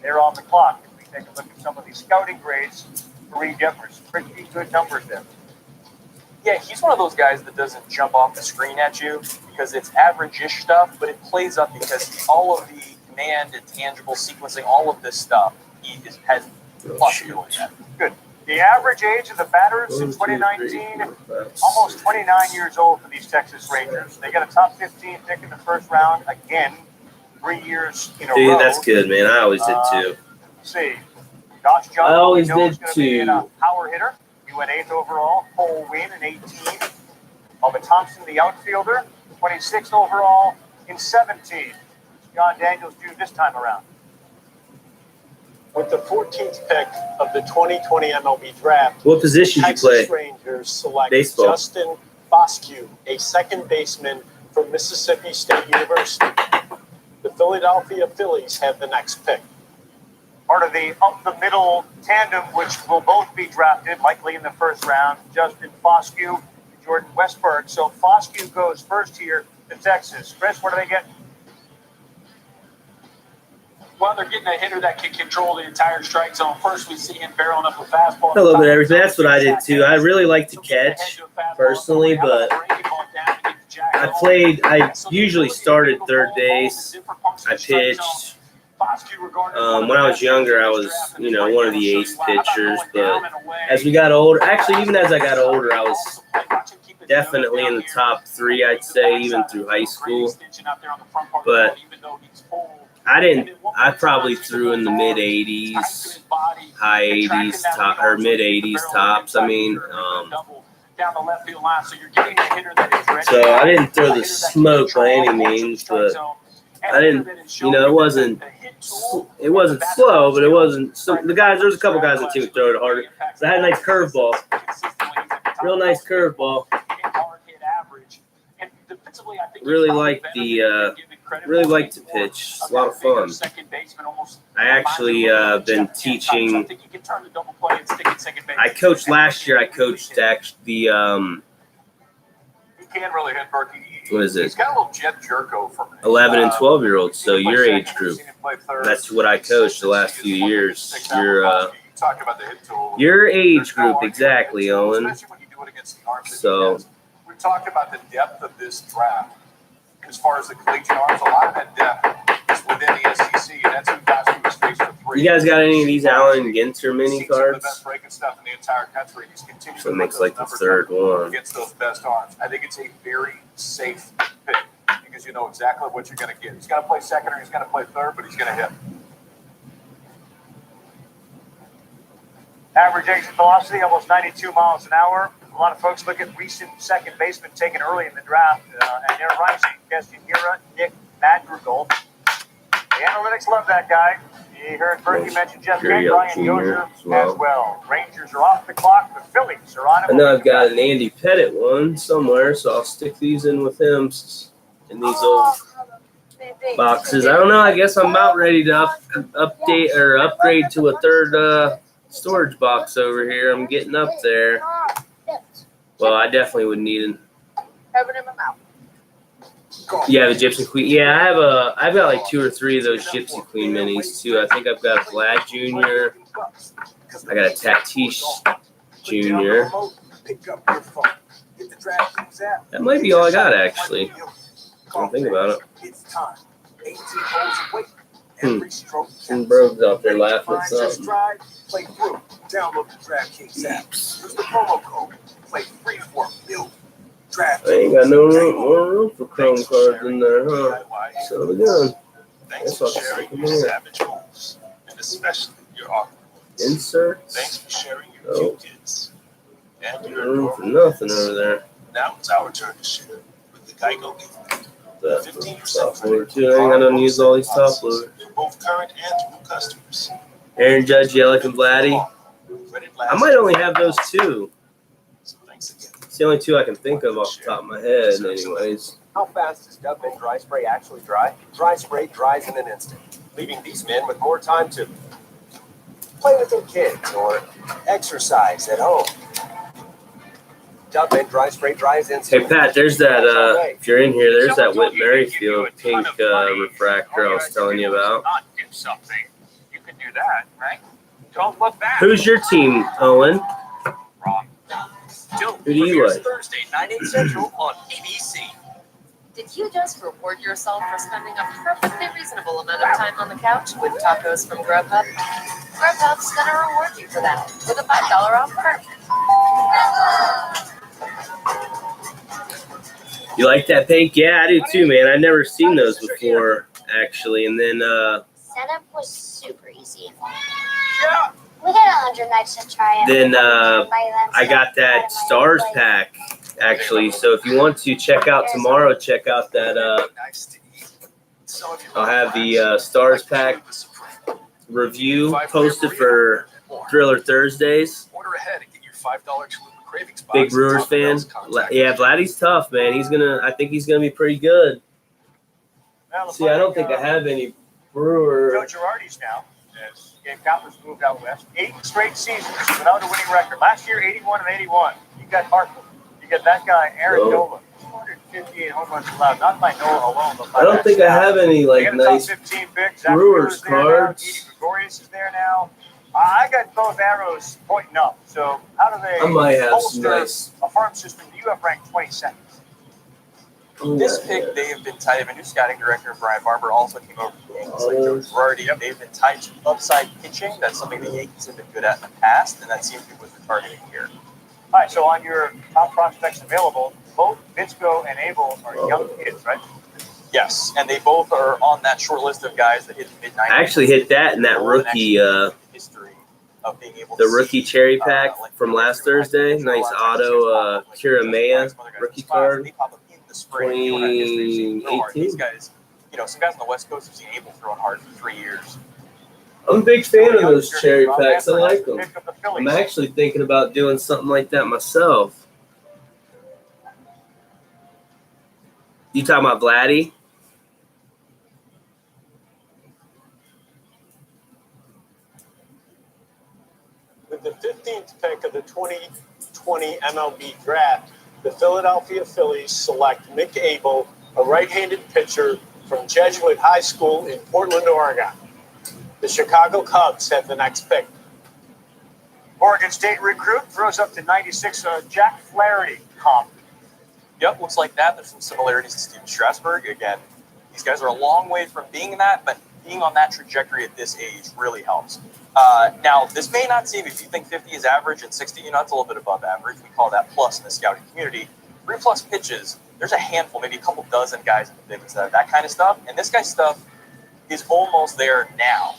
They're on the clock. If we take a look at some of these scouting grades for Reed Detmers, pretty good numbers there. Yeah, he's one of those guys that doesn't jump off the screen at you because it's average-ish stuff, but it plays up because all of the command and tangible sequencing, all of this stuff, has possibility at. Good. The average age of the batters in 2019, almost 29 years old for these Texas Rangers. They got a top 15 pick in the first round again, 3 years in a row. Dude, that's good, man. I always did too. Let's see. Josh Johnson, I always did be a too. power hitter. He went 8th overall. Cole Winn in 18. Albert Thompson, the outfielder, 26th overall in 17. John Daniels due this time around. With the 14th pick of the 2020 MLB Draft, What position did you play? Texas Rangers select Baseball. Justin Foscue, a second baseman from Mississippi State University. The Philadelphia Phillies have the next pick. Part of the up-the-middle tandem, which will both be drafted, likely in the first round, Justin Foscue and Jordan Westberg. So Foscue goes first here to Texas. Chris, what do they get? Well, they're getting a hitter that can control the entire strike zone. First, we see him barreling up a fastball. A little bit of everything. That's what I did too. I really like to catch personally, but I usually started third base. I pitched. When I was younger, I was, one of the ace pitchers. But as we got older, actually, even as I got older, I was definitely in the top 3, I'd say, even through high school. But I probably threw in the mid 80s, high 80s, or mid 80s tops. I mean, so I didn't throw the smoke by any means, but I didn't, it wasn't slow, but it wasn't. So there's a couple guys on the team who throw it harder. So I had a nice curveball, real nice curveball. Really liked to pitch. It's a lot of fun. I actually been teaching. I coached last year. I coached the He can really hit, Burke. what is it? He's got a little jet jerko from 11 and 12-year-olds. So your age group. That's what I coached the last few years. Your age group, exactly, Owen. So we talked about the depth of this draft. As far as the collegiate arms, a lot of that depth is within the SEC, and that's who guys who was faced for 3. you guys got any of these Allen Ginter mini cards? The best breaking stuff in the entire country. He's continuing So it makes like the third one. Against those best arms. I think it's a very safe pick because you know exactly what you're going to get. He's going to play second or he's going to play third, but he's going to hit. Average exit velocity, almost 92 miles an hour. A lot of folks look at recent second basemen taken early in the draft, and they're rising. Keston Hira, Nick Madrigal. The analytics love that guy. You heard Berkey mention Jeff Gay, Brian Dozier as well. Rangers are off the clock. The Phillies are on it. I know I've got an Andy Pettit one somewhere, so I'll stick these in with him in these old boxes. I don't know. I guess I'm about ready to update or upgrade to a third storage box over here. I'm getting up there. Well, I definitely would need an. Have it in my mouth. Yeah, the Gypsy Queen. Yeah, I've got like 2 or 3 of those Gypsy Queen minis too. I think I've got Vlad Jr. I got a Tatis Jr. That might be all I got actually. Don't think about it. Some bros out there laughing at something. I ain't got no room for Chrome cards in there, huh? So we gun. Thanks for sharing your savage moves, and especially your awkward ones. Inserts. Thanks for sharing your cute kids. And your No room for adorable nothing over there. Now it's our turn to share with the Geico gift. That 15% top loader too. I ain't gonna use all these top loaders. For both current and new customers. Aaron Judge, Yelich, and Vladdy. I might only have those 2. So thanks again. It's the only 2 I can think of off the top of my head, anyways. How fast does Dub Bin Dry Spray actually dry? Dry Spray dries in an instant, leaving these men with more time to play with their kids or exercise at home. Dub Bin Dry Spray dries Hey instantly. Pat, there's that. If you're in here, there's that Whit Merrifield pink refractor I was telling you about. Not do something. You can do that, right? Don't look back. Who's your team, Owen? Wrong. Who do you like? Thursday, 9/8 Central on ABC. Did you just reward yourself for spending a perfectly reasonable amount of time on the couch with tacos from Grubhub? Grubhub's gonna reward you for that with a $5 off perk. You like that pink? Yeah, I do too, man. I've never seen those before, actually. And then Setup was super easy. Yeah. We got 100 nights to try it. Then I got that Stars pack, actually. So if you want to check out tomorrow, check out that. I'll have the Stars pack review posted for Thriller Thursdays. Order ahead and get your $5 Chalupa Cravings box. Big Brewers fan. Yeah, Vladdy's tough, man. I think he's gonna be pretty good. See, I don't think I have any Brewer. Joe Girardi's now, as Gabe Kapler's moved out west. 8 straight seasons without a winning record. Last year, 81 and 81. You got Hartford. You got that guy, Aaron Nola. 258 home runs allowed. Not by Nola alone, but by I don't think I have any like nice Brewers cards. Edie Gregorius is there now. I got both arrows pointing up. So how do they I might have some bolster nice. a farm system you have ranked 22nd? This pick, they have been tied. I have a new scouting director, Brian Barber, also came over from the Yankees. Like Joe Girardi, they've been tied to upside pitching. That's something the Yankees have been good at in the past, and that seems to be what they're targeting here. All right, so on your top prospects available, both Vitzko and Abel are young kids, right? Yes, and they both are on that short list of guys that hit the mid-90s. I actually hit that in that rookie, history of being able the to rookie see, cherry pack from last Thursday. Nice auto Kiramea rookie card. They pop up in the spring. You don't have history of seeing throw hard. These 2018. guys, some guys on the West Coast have seen Abel throwing hard for 3 years. I'm a big fan of those cherry packs. I like them. I'm actually thinking about doing something like that myself. You talking about Vladdy? With the 15th pick of the 2020 MLB Draft, the Philadelphia Phillies select Mick Abel, a right-handed pitcher from Jesuit High School in Portland, Oregon. The Chicago Cubs have the next pick. Oregon State recruit throws up to 96. Jack Flaherty comp. Yep, looks like that. There's some similarities to Steven Strasburg. Again, these guys are a long way from being that, but being on that trajectory at this age really helps. Now, this may not seem, if you think 50 is average and 60, it's a little bit above average. We call that plus in the scouting community. 3+ pitches, there's a handful, maybe a couple dozen guys in the bigs that have that kind of stuff. And this guy's stuff is almost there now.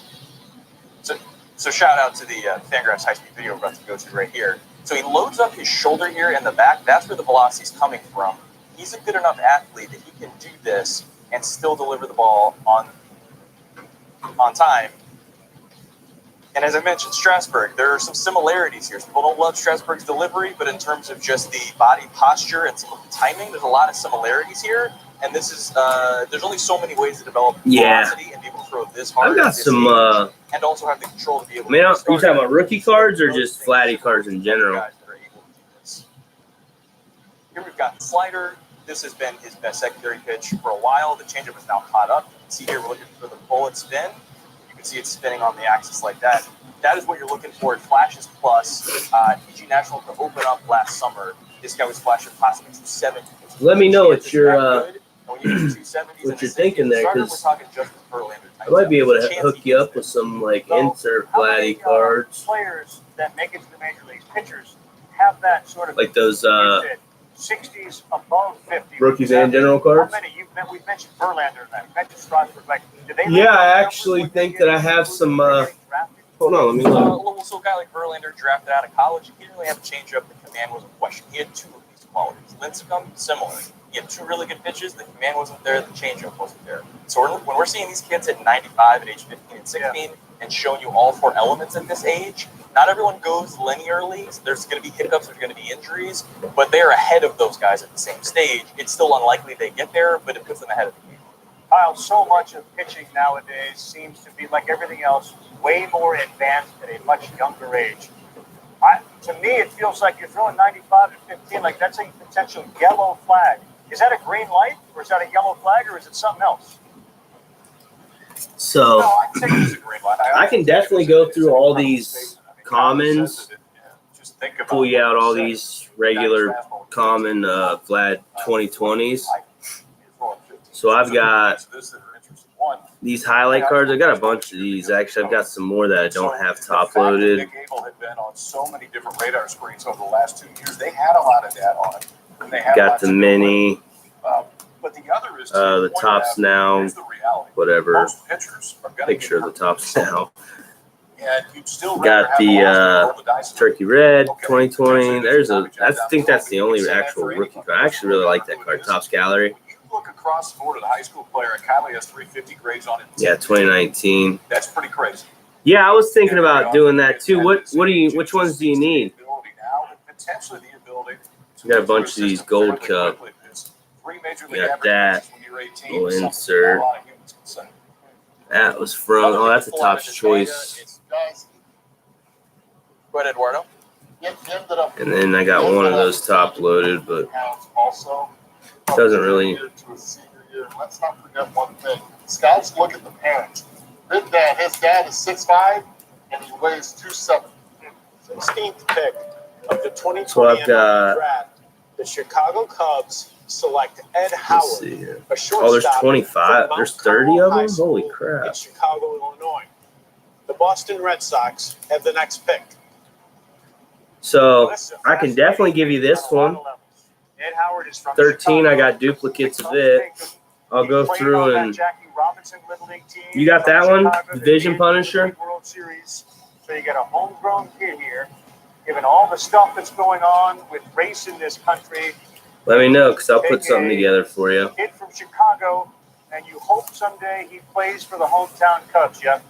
So shout out to the Fangraphs high-speed video we're about to go to right here. So he loads up his shoulder here in the back. That's where the velocity is coming from. He's a good enough athlete that he can do this and still deliver the ball on time. And as I mentioned, Strasburg, there are some similarities here. People don't love Strasburg's delivery, but in terms of just the body posture and some of the timing, there's a lot of similarities here. And this is, there's only so many ways to develop velocity and be able to throw this hard. I've got some, and also have the control to be able to. You talking about rookie cards or just Vladdy cards in general? Here we've got the slider, This has been his best secondary pitch for a while. The changeup is now caught up. See here, we're looking for the bullet spin. You can see it spinning on the axis like that. That is what you're looking for. It flashes plus. PG National to open up last summer. This guy was flashing possibly 270. Let me know what you're thinking there, because I might be able to hook you up with some like insert Vladdy cards. Players that make it to the major leagues, pitchers, have that sort of like those 60s above 50 rookies and general cards. How many? We've mentioned Verlander, and we've mentioned Strasburg. Like, yeah, I actually think that I have some. Hold on, let me look. So a guy like Verlander drafted out of college, he didn't really have a changeup. The command was a question. He had two of these qualities. Lincecum, similar. He had two really good pitches. The command wasn't there. The changeup wasn't there. So when we're seeing these kids at 95 at age 15 and 16 and showing you all four elements at this age, not everyone goes linearly. So there's going to be hiccups. There's going to be injuries. But they're ahead of those guys at the same stage. It's still unlikely they get there, but it puts them ahead of the game. Kyle, so much of pitching nowadays seems to be, like everything else, way more advanced at a much younger age. To me, it feels like you're throwing 95 to 15, like that's a potential yellow flag. Is that a green light, or is that a yellow flag, or is it something else? So No, I'd say it's a green light. I can definitely go through all these commons, pull you out all these regular common Vlad 2020s. So I've got these highlight cards. I got a bunch of these. Actually, I've got some more that I don't have top loaded. Nick Abel had been on so many different radar screens over the last 2 years. They had a lot of that on. Got the mini, but the other is the tops now, whatever. Picture of the tops now. Got the Turkey Red 2020. I think that's the only actual rookie card. I actually really like that card, Topps Gallery. Look across the board at a high school player, and Kylie has 350 grades on it. Yeah, 2019. That's pretty crazy. Yeah, I was thinking about doing that too. Which ones do you need? Potentially the ability. We got a bunch of these Gold Cup. We got that. We'll insert. That was from. Oh, that's a Topps Choice. Go ahead, Eduardo. And then I got one of those top loaded, but doesn't really. Let's not forget one thing. Scouts look at the parents. His dad is 6'5", and he weighs 270. 16th pick of the 2020 MLB Draft, the Chicago Cubs select Ed Howard, a shortstop. Oh, there's 25. There's 30 of them? Holy crap. In Chicago, Illinois. The Boston Red Sox have the next pick. So I can definitely give you this one. 13, I got duplicates of it. I'll go through and you got that one, Division Punisher. World Series. So you got a homegrown kid here, given all the stuff that's going on with race in this country. Let me know, because I'll put something together for you. Kid from Chicago, and you hope someday he plays for the hometown Cubs, yeah?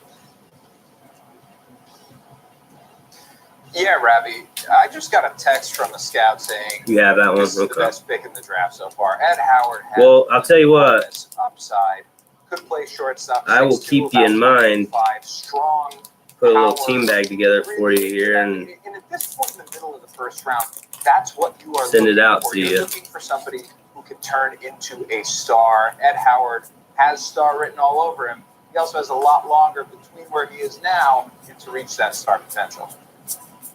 Yeah, Ravi. I just got a text from the scout saying you have that one. This is the best pick in the draft so far. Ed Howard has I'll tell you what. Upside. Could play shortstop. I will keep you in mind. Strong. Put a little team bag together for you here and at this point in the middle of the first round, that's what you are send it out for. to you. You're looking for somebody who can turn into a star. Ed Howard has star written all over him. He also has a lot longer between where he is now and to reach that star potential.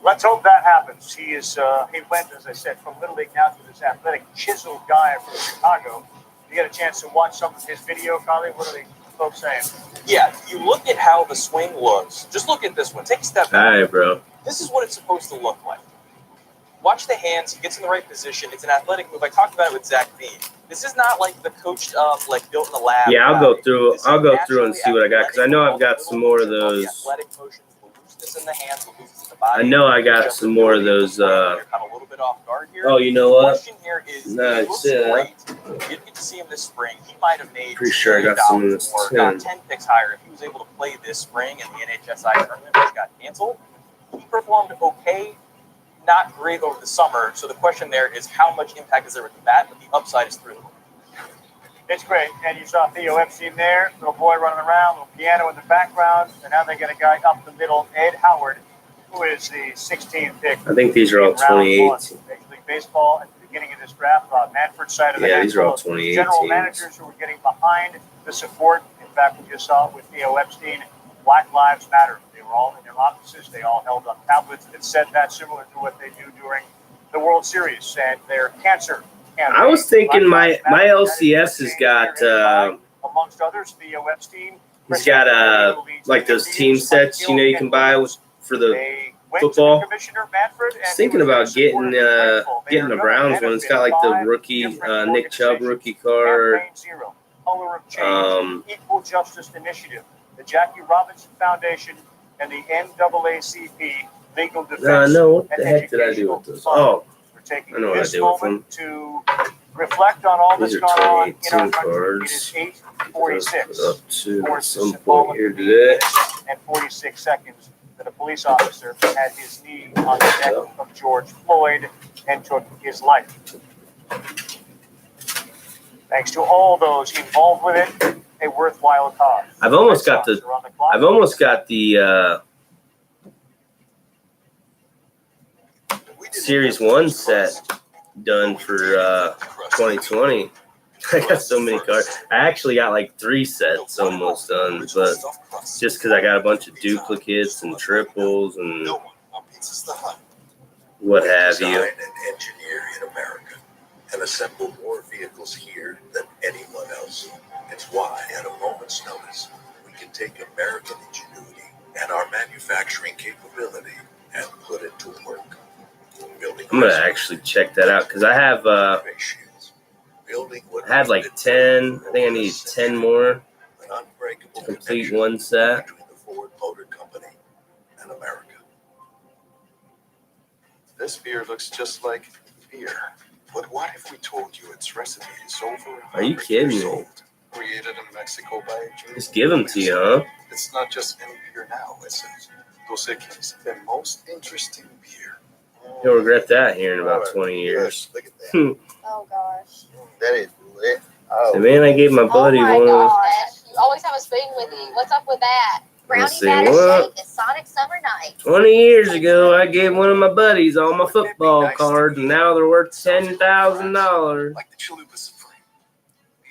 Let's hope that happens. He went, as I said, from Little League now to this athletic, chiseled guy from Chicago. You get a chance to watch some of his video, Colin. What are the folks saying? Yeah, you look at how the swing looks. Just look at this one. Take a step back. All right, bro. This is what it's supposed to look like. Watch the hands. He gets in the right position. It's an athletic move. I talked about it with Zach Bean. This is not like the coached up, like built in the lab. Yeah, I'll go through. I'll go through and see what I got because I know I've got some more of those. Athletic motions, the looseness in the hands, the looseness in the body. I know I got some more of those. Kind of a little bit off guard here. Oh, you know what? The question here is, he looks great. You didn't get to see him this spring. He might have made pretty sure I got some of this more, got 10 picks higher if he was able to play this spring in the NHSI tournament, which got canceled. He performed okay, not great over the summer. So the question there is, how much impact is there with the bat? But the upside is through the roof. It's great. And you saw Theo Epstein there, little boy running around, little piano in the background. And now they get a guy up the middle, Ed Howard, who is the 16th pick. I think these are all 28. Major League Baseball at the beginning of this draft. Manfred cited a these are all handful of 2018s. general managers who were getting behind the support. In fact, we just saw it with Theo Epstein. Black Lives Matter. They were all in their offices. They all held up tablets that said that, similar to what they do during the World Series and their cancer campaign. I was thinking my LCS has got amongst others, Theo Epstein. He's got like those team sets, you can buy for the football. I was thinking about getting the Browns one. It's got like the rookie Nick Chubb rookie card. Equal Justice Initiative, the Jackie Robinson Foundation, and the NAACP Legal Defense. No, what the heck did I do with this? Oh, I know what I did with them. To reflect on all that's gone on in our country. It is 8:46. Up to some point here today. And 46 seconds that a police officer had his knee on the neck of George Floyd and took his life. Thanks to all those involved with it, a worthwhile cause. I've almost got the Series 1 set done for 2020. I got so many cards. I actually got like 3 sets almost done, but just because I got a bunch of duplicates and triples and what have you. And engineer in America and assemble more vehicles here than anyone else. It's why, at a moment's notice, we can take American ingenuity and our manufacturing capability and put it to work. I'm gonna actually check that out because I have had like 10. I think I need 10 more to complete one set. Between the Ford Motor Company and America. This beer looks just like beer. But what if we told you its recipe is over? Are you kidding me? Created in Mexico by a Jew. Just give them to you, huh? It's not just any beer now. It's Dos Equis, the most interesting beer. You'll regret that here in about 20 years. Look at that. Oh gosh. That is lit. Oh. So, man, I gave my buddy one. Gosh, you always have a spoon with you. What's up with that? Let's Brownie see, batter what? shake is Sonic Summer Night. 20 years ago, I gave one of my buddies all my football cards, and now they're worth $10,000. Like the Chalupa Supreme.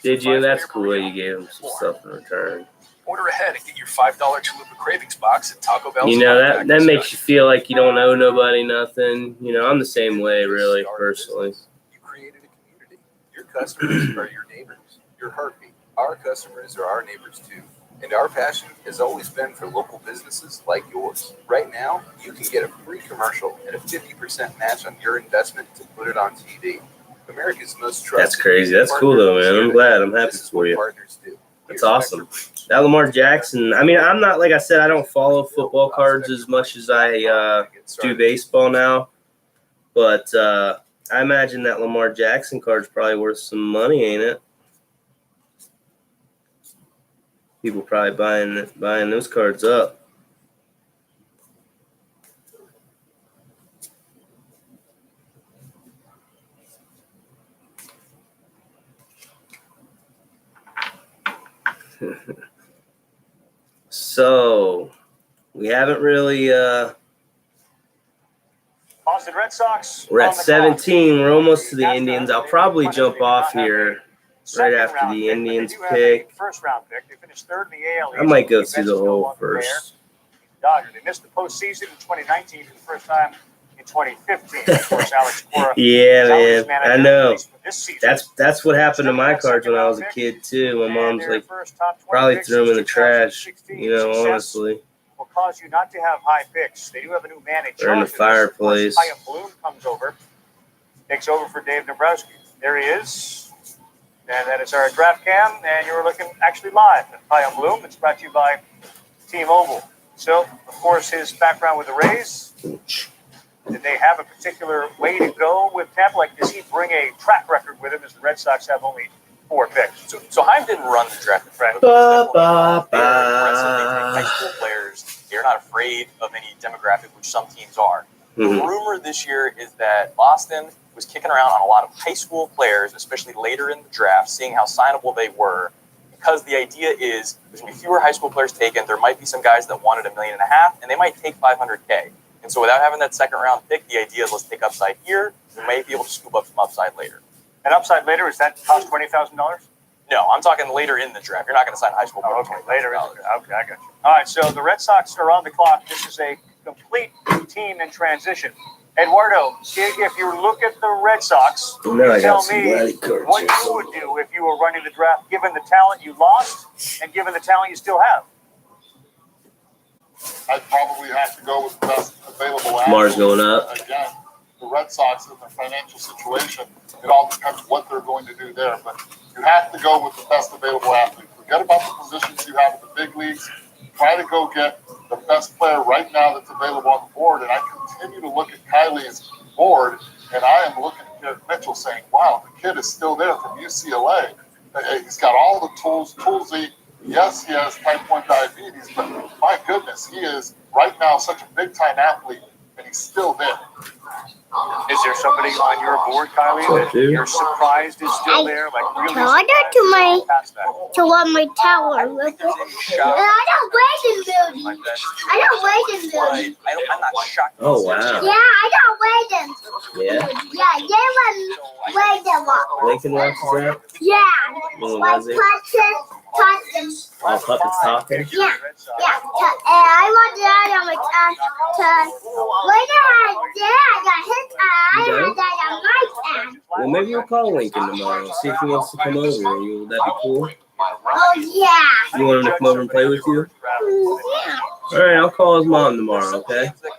Did you? That's cool that you gave him some stuff in return. Order ahead and get your $5 Chalupa Cravings box at Taco Bell. You know, that makes you feel like you don't owe nobody nothing. You know, I'm the same way, really, personally. You created a community. Your customers are your neighbors. Your heartbeat. Our customers are our neighbors, too. And our passion has always been for local businesses like yours. Right now, you can get a free commercial and a 50% match on your investment to put it on TV. America's most trusted. That's crazy. That's cool, though, man. I'm glad. I'm happy for you. That's awesome. That Lamar Jackson, I mean, I'm not, like I said, I don't follow football cards as much as I do baseball now. But I imagine that Lamar Jackson card's probably worth some money, ain't it? People probably buying those cards up. So we haven't really Boston Red Sox. We're at 17. We're almost to the Indians. I'll probably jump off here right after the Indians pick. First round pick. They finished third in the AL. I might go through the whole first. Dodgers. They missed the postseason in 2019 for the first time in 2015. Of course, Alex Cora. Yeah, man. I know. That's what happened to my cards when I was a kid too. My mom's like probably threw them in the trash. You know, honestly. Will cause you not to have high picks. They do have a new man in charge. They're in the fireplace. Chaim Bloom comes over, takes over for Dave Dombrowski. There he is. And that is our draft cam, and you're looking actually live at Chaim Bloom. It's brought to you by T-Mobile. So, of course, his background with the Rays. Did they have a particular way to go with Tampa? Like, does he bring a track record with him as the Red Sox have only 4 picks? So Chaim didn't run the draft. Right. High school players, they're not afraid of any demographic, which some teams are. Mm-hmm. The rumor this year is that Boston was kicking around on a lot of high school players, especially later in the draft, seeing how signable they were. Because the idea is there's going to be fewer high school players taken. There might be some guys that wanted $1.5 million, and they might take $500K. And so without having that second round pick, the idea is let's take upside here. We may be able to scoop up some upside later. And upside later, is that cost $20,000? No, I'm talking later in the draft. You're not going to sign a high school player. Okay, later in the draft. Okay, I got you. All right, so the Red Sox are on the clock. This is a complete team in transition. Eduardo, if you look at the Red Sox, tell me what you would do if you were running the draft, given the talent you lost and given the talent you still have. I'd probably have to go with the best available athlete. Mars going up. Again, the Red Sox in their financial situation, it all depends what they're going to do there. But you have to go with the best available athlete. Forget about the positions you have in the big leagues. Try to go get the best player right now that's available on the board. And I continue to look at Kylie's board, and I am looking at Garrett Mitchell saying, wow, the kid is still there from UCLA. He's got all the toolsy. Yes, he has type 1 diabetes, but my goodness, he is right now such a big-time athlete, and he's still there. Is there somebody on your board, Kylie, that you're surprised is still there? Like really to my tower. And I don't wait in building. I'm not shocked. Oh, wow. Yeah, I don't wait them. Yeah. Yeah, they wait them up. Lincoln watches that? Yeah. Well, Like was it? puppets. Oh, puppets talking? Yeah. Yeah. And I want that on my later I got his I had that on my tab. Well, maybe we'll call Lincoln tomorrow. See if he wants to come over. Would that be cool? Oh yeah. You want him to come over and play with you? Yeah. All right, I'll call his mom tomorrow, okay? I think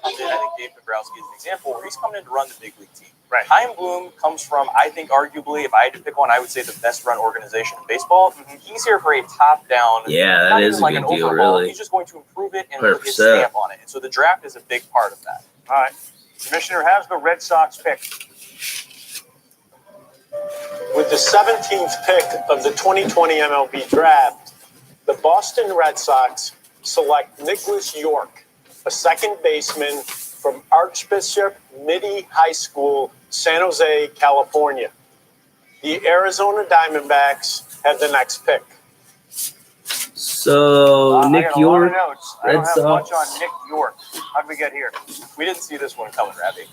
Dave Dombrowski is an example where he's coming in to run the big league team. Right. Chaim Bloom comes from, I think, arguably, if I had to pick one, I would say the best run organization in baseball. He's here for a top-down. Yeah, that is a big deal, really. He's just going to improve it and put his stamp on it. And so the draft is a big part of that. All right. Commissioner has the Red Sox pick. With the 17th pick of the 2020 MLB Draft, the Boston Red Sox select Nicholas York, a second baseman from Archbishop Mitty High School, San Jose, California. The Arizona Diamondbacks have the next pick. So, Nick York, I don't Red have much Sox. on Nick York. How did we get here? We didn't see this one coming, Ravi.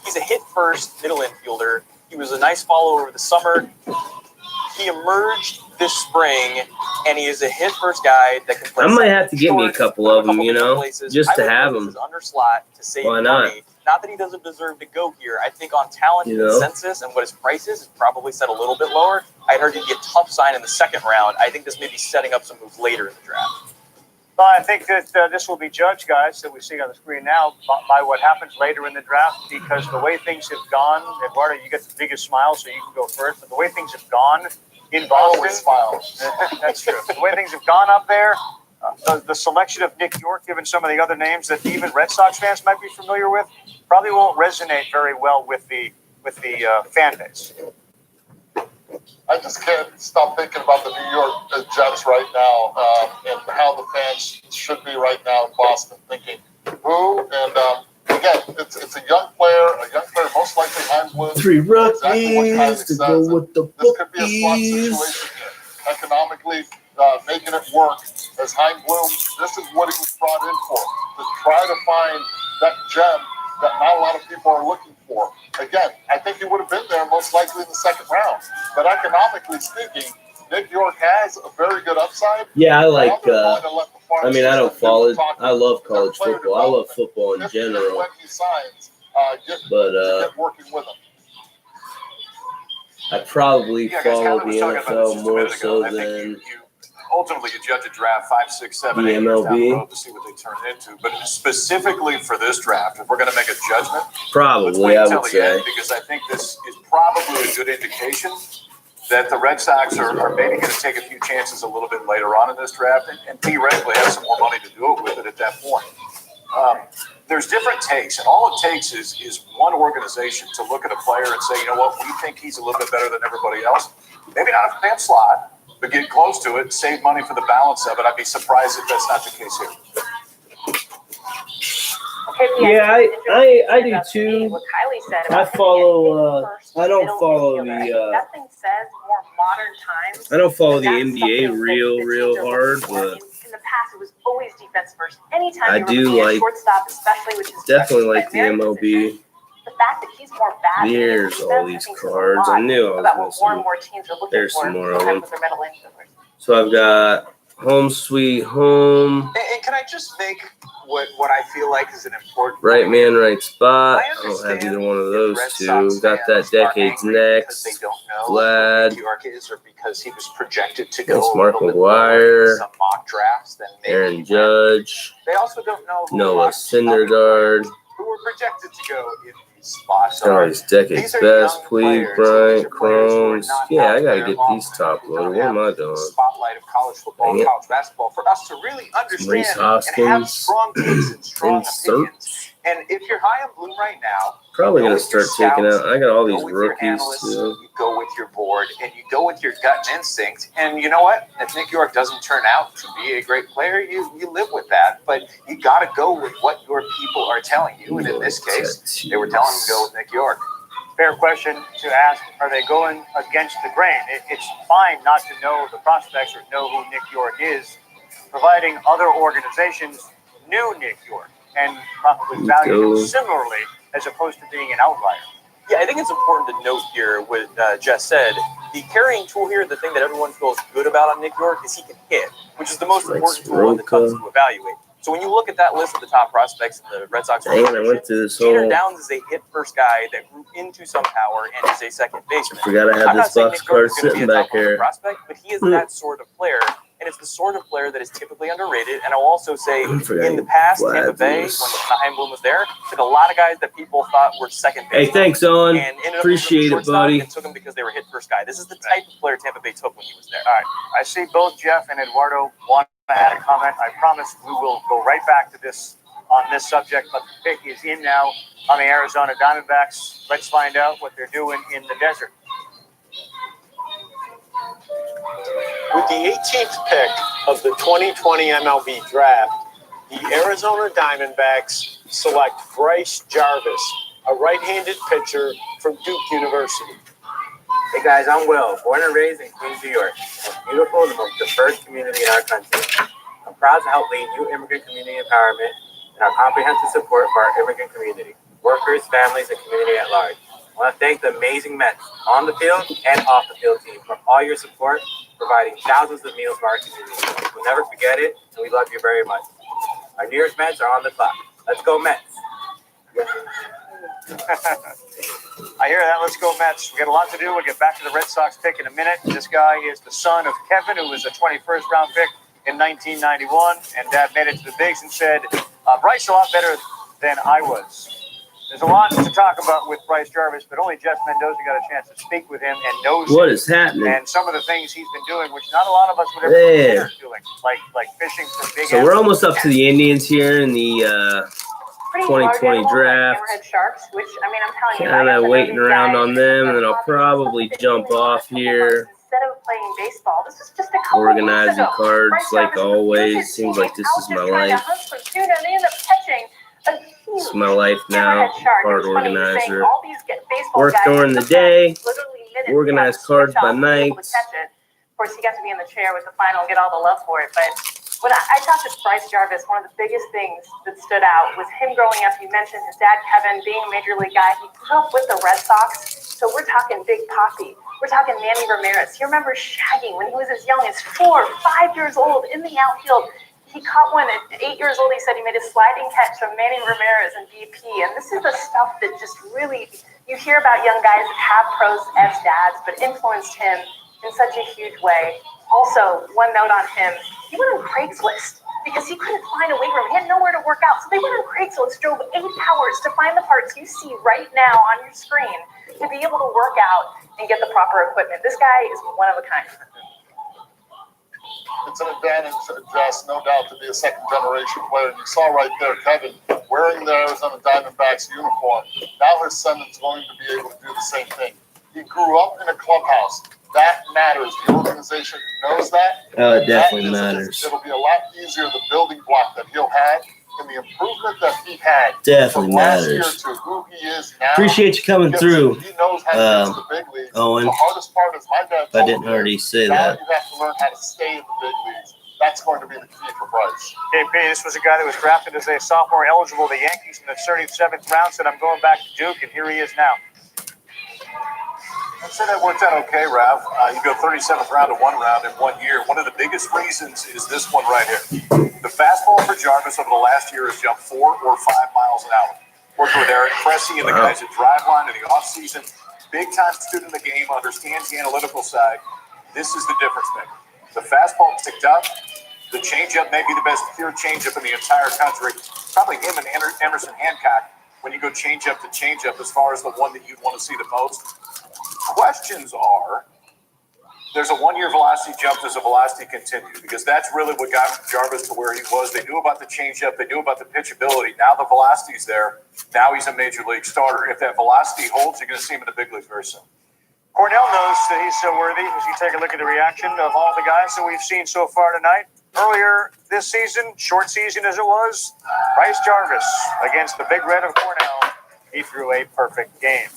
He's a hit-first middle infielder. He was a nice follow over the summer. He emerged this spring, and he is a hit-first guy that can play. I might have to get me a couple of them, you know, just to have them. Under slot to save Why not? money. Not that he doesn't deserve to go here. I think on talent and consensus and what his price is probably set a little bit lower. I heard he'd get tough sign in the second round. I think this may be setting up some moves later in the draft. Well, I think that this will be judged, guys, that we see on the screen now by what happens later in the draft, because the way things have gone, Eduardo, you get the biggest smile, so you can go first. But the way things have gone in Boston, that's true. The way things have gone up there, the selection of Nick York, given some of the other names that even Red Sox fans might be familiar with, probably won't resonate very well with the fan base. I just can't stop thinking about the New York Jets right now and how the fans should be right now in Boston, thinking, who? And again, it's a young player most likely Chaim Bloom. 3 rookies to go with the This could be a slot situation here. Economically, making it work. As Chaim Bloom, this is what he was brought in for, to try to find that gem that not a lot of people are looking for. Again, I think he would have been there most likely in the second round. But economically speaking, Nick York has a very good upside. Yeah, I like, I mean, I don't follow it. I love college football. I love football in general. When he signs, But get working with him. I probably follow the NFL more so than Ultimately, you judge a draft 5, 6, 7, the 8 years down the MLB. road to see what they turn into. But specifically for this draft, if we're going to make a judgment, let's Probably, wait I until would the end, say. because I think this is probably a good indication that the Red Sox are maybe going to take a few chances a little bit later on in this draft and theoretically have some more money to do it with it at that point. There's different takes, and all it takes is one organization to look at a player and say, you know what, we think he's a little bit better than everybody else. Maybe not a fan slot, but get close to it, save money for the balance of it. I'd be surprised if that's not the case here. Yeah, I do too. What Kylie said I about follow. I don't follow the. nothing says more modern times. I don't follow the That's NBA something that real the teams are hard, looking for. but In the past, it was always defense first. Anytime I you were do looking at like, shortstop, especially, which is definitely like the very MLB. position, the fact that he's more bad There's all these cards. I knew I about was what more and missing. more teams are looking There's for some more of sometimes them. with their middle infielders. So I've got Home Sweet Home. And can I just make what I feel like is an important Right Man, Right Spot. I I don't have either understand one of if those Red two. Sox Got that fans are Decades angry because Next. they don't know who Vlad. New York is, or because he was projected to That's go Mark a little bit lower in McGuire. some mock drafts than maybe Aaron he went. Judge. They also don't know who Noah Syndergaard. who were projected to go in these spots. Got all these Decades These are Best, young Please, players. Bryant, These are players who are Crohn's. not Yeah, out I gotta there get on these top the loaded. What am I doing? spotlight of college football and college basketball for us to really Reese understand and have Hoskins. strong takes and strong Insert. opinions. And if you're high on Bloom right now, Probably go gonna with your start taking scouts, out. I got all go these with your rookies analysts, too. you go with your board, and you go with your gut and instinct. And you know what? If Nick York doesn't turn out to be a great player, you live with that. But you got to go with what your people are telling you. And in this case, they were telling him to go with Nick York. Fair question to ask, are they going against the grain? It's fine not to know the prospects or know who Nick York is, providing other organizations knew Nick York and probably valued him similarly as opposed to being an outlier. Yeah, I think it's important to note here what Jess said. The carrying tool here, the thing that everyone feels good about on Nick York, is he can hit, which is the most important tool when it comes to evaluate. So when you look at that list of the top prospects in the Red Sox I went through this Jeter whole. Downs is a hit first guy that grew into some power and is a second baseman. Forgot I had I'm not this saying box Nick York card is going to be sitting a back top 100 here. prospect, but he is that sort of player, and it's the sort of player that is typically underrated. And I'll also say, in the past, Tampa Bay, when Chaim Bloom was there, took a lot of guys that people thought were second basemen. Hey, thanks, Owen. And ended up Appreciate it, shortstop buddy. and took them because they were hit first guy. This is the type of player Tampa Bay took when he was there. All right. I see both Jeff and Eduardo want to add a comment. I promise we will go right back to this on this subject, but the pick is in now on the Arizona Diamondbacks. Let's find out what they're doing in the desert. With the 18th pick of the 2020 MLB Draft, the Arizona Diamondbacks select Bryce Jarvis, a right-handed pitcher from Duke University. Hey guys, I'm Will, born and raised in Queens, New York. The most beautiful and the most diverse community in our country. I'm proud to help lead new immigrant community empowerment and our comprehensive support for our immigrant community, workers, families, and community at large. I want to thank the amazing Mets on the field and off the field team for all your support, providing thousands of meals for our community. We'll never forget it, and we love you very much. Our New York Mets are on the clock. Let's go Mets. I hear that. Let's go Mets. We got a lot to do. We'll get back to the Red Sox pick in a minute. This guy is the son of Kevin, who was a 21st round pick in 1991, and Dad made it to the bigs and said, Bryce a lot better than I was. There's a lot to talk about with Bryce Jarvis, but only Jeff Mendoza got a chance to speak with him and knows What him is happening? and some of the things he's been doing, which not a lot of us would ever Yeah. consider doing, like fishing for big So we're almost up to the Indians here in the 2020 draft. Hammerhead Sharks, which, I mean, I'm telling you, Kind I of guess waiting every around guy on them, and then I'll probably jump off here. instead of playing baseball, this is just a couple Organizing weeks ago. cards Bryce like Jarvis always. refused Seems to like this is out my just trying to life. hunt for tuna, and they end up catching a huge This is my life now. hammerhead shark. Card It's funny, he's saying organizer. all these baseball Work guys during the sometimes day. literally minutes Organize to cards switch by off to be able to night. catch it. Of course, he got to be in the chair with the final and get all the love for it, but when I talked to Bryce Jarvis, one of the biggest things that stood out was him growing up. You mentioned his dad, Kevin, being a major league guy. He grew up with the Red Sox, so we're talking Big Papi. We're talking Manny Ramirez. He remembers shagging when he was as young as 4 or 5 years old in the outfield. He caught one at 8 years old. He said he made a sliding catch from Manny Ramirez and BP. And this is the stuff that just really, you hear about young guys that have pros as dads, but influenced him in such a huge way. Also, one note on him, he went on Craigslist because he couldn't find a weight room. He had nowhere to work out. So they went on Craigslist, drove 8 hours to find the parts you see right now on your screen to be able to work out and get the proper equipment. This guy is one of a kind. It's an advantage, Jess, no doubt, to be a second-generation player. You saw right there Kevin wearing the Arizona Diamondbacks uniform. Now his son is going to be able to do the same thing. He grew up in a clubhouse. That matters. The organization knows that. Oh, it definitely matters. It'll be a lot easier, the building block that he'll have and the improvement that he had. Definitely from last year matters. to who he is now. Appreciate you coming through, He knows how to get to the big leagues. Owen. The hardest part is my dad If I told didn't me, already say now that. you have to learn how to stay in the big leagues. That's going to be the key for Bryce. KP, this was a guy that was drafted as a sophomore eligible. The Yankees in the 37th round said, I'm going back to Duke, and here he is now. I'd say that worked out okay, Rav. You go 37th round to 1 round in 1 year. One of the biggest reasons is this one right here. The fastball for Jarvis over the last year has jumped 4 or 5 miles an hour. Worked with Eric Cressy and the guys at Driveline in the offseason. Big-time student of the game, understands the analytical side. This is the difference maker. The fastball ticked up. The changeup may be the best pure changeup in the entire country. Probably him and Emerson Hancock when you go changeup to changeup as far as the one that you'd want to see the most. Questions are, there's a 1-year velocity jump, does the velocity continue? Because that's really what got Jarvis to where he was. They knew about the changeup. They knew about the pitchability. Now the velocity's there. Now he's a major league starter. If that velocity holds, you're going to see him in the big leagues very soon. Cornell knows that he's so worthy as you take a look at the reaction of all the guys that we've seen so far tonight. Earlier this season, short season as it was, Bryce Jarvis against the Big Red of Cornell. He threw a perfect game.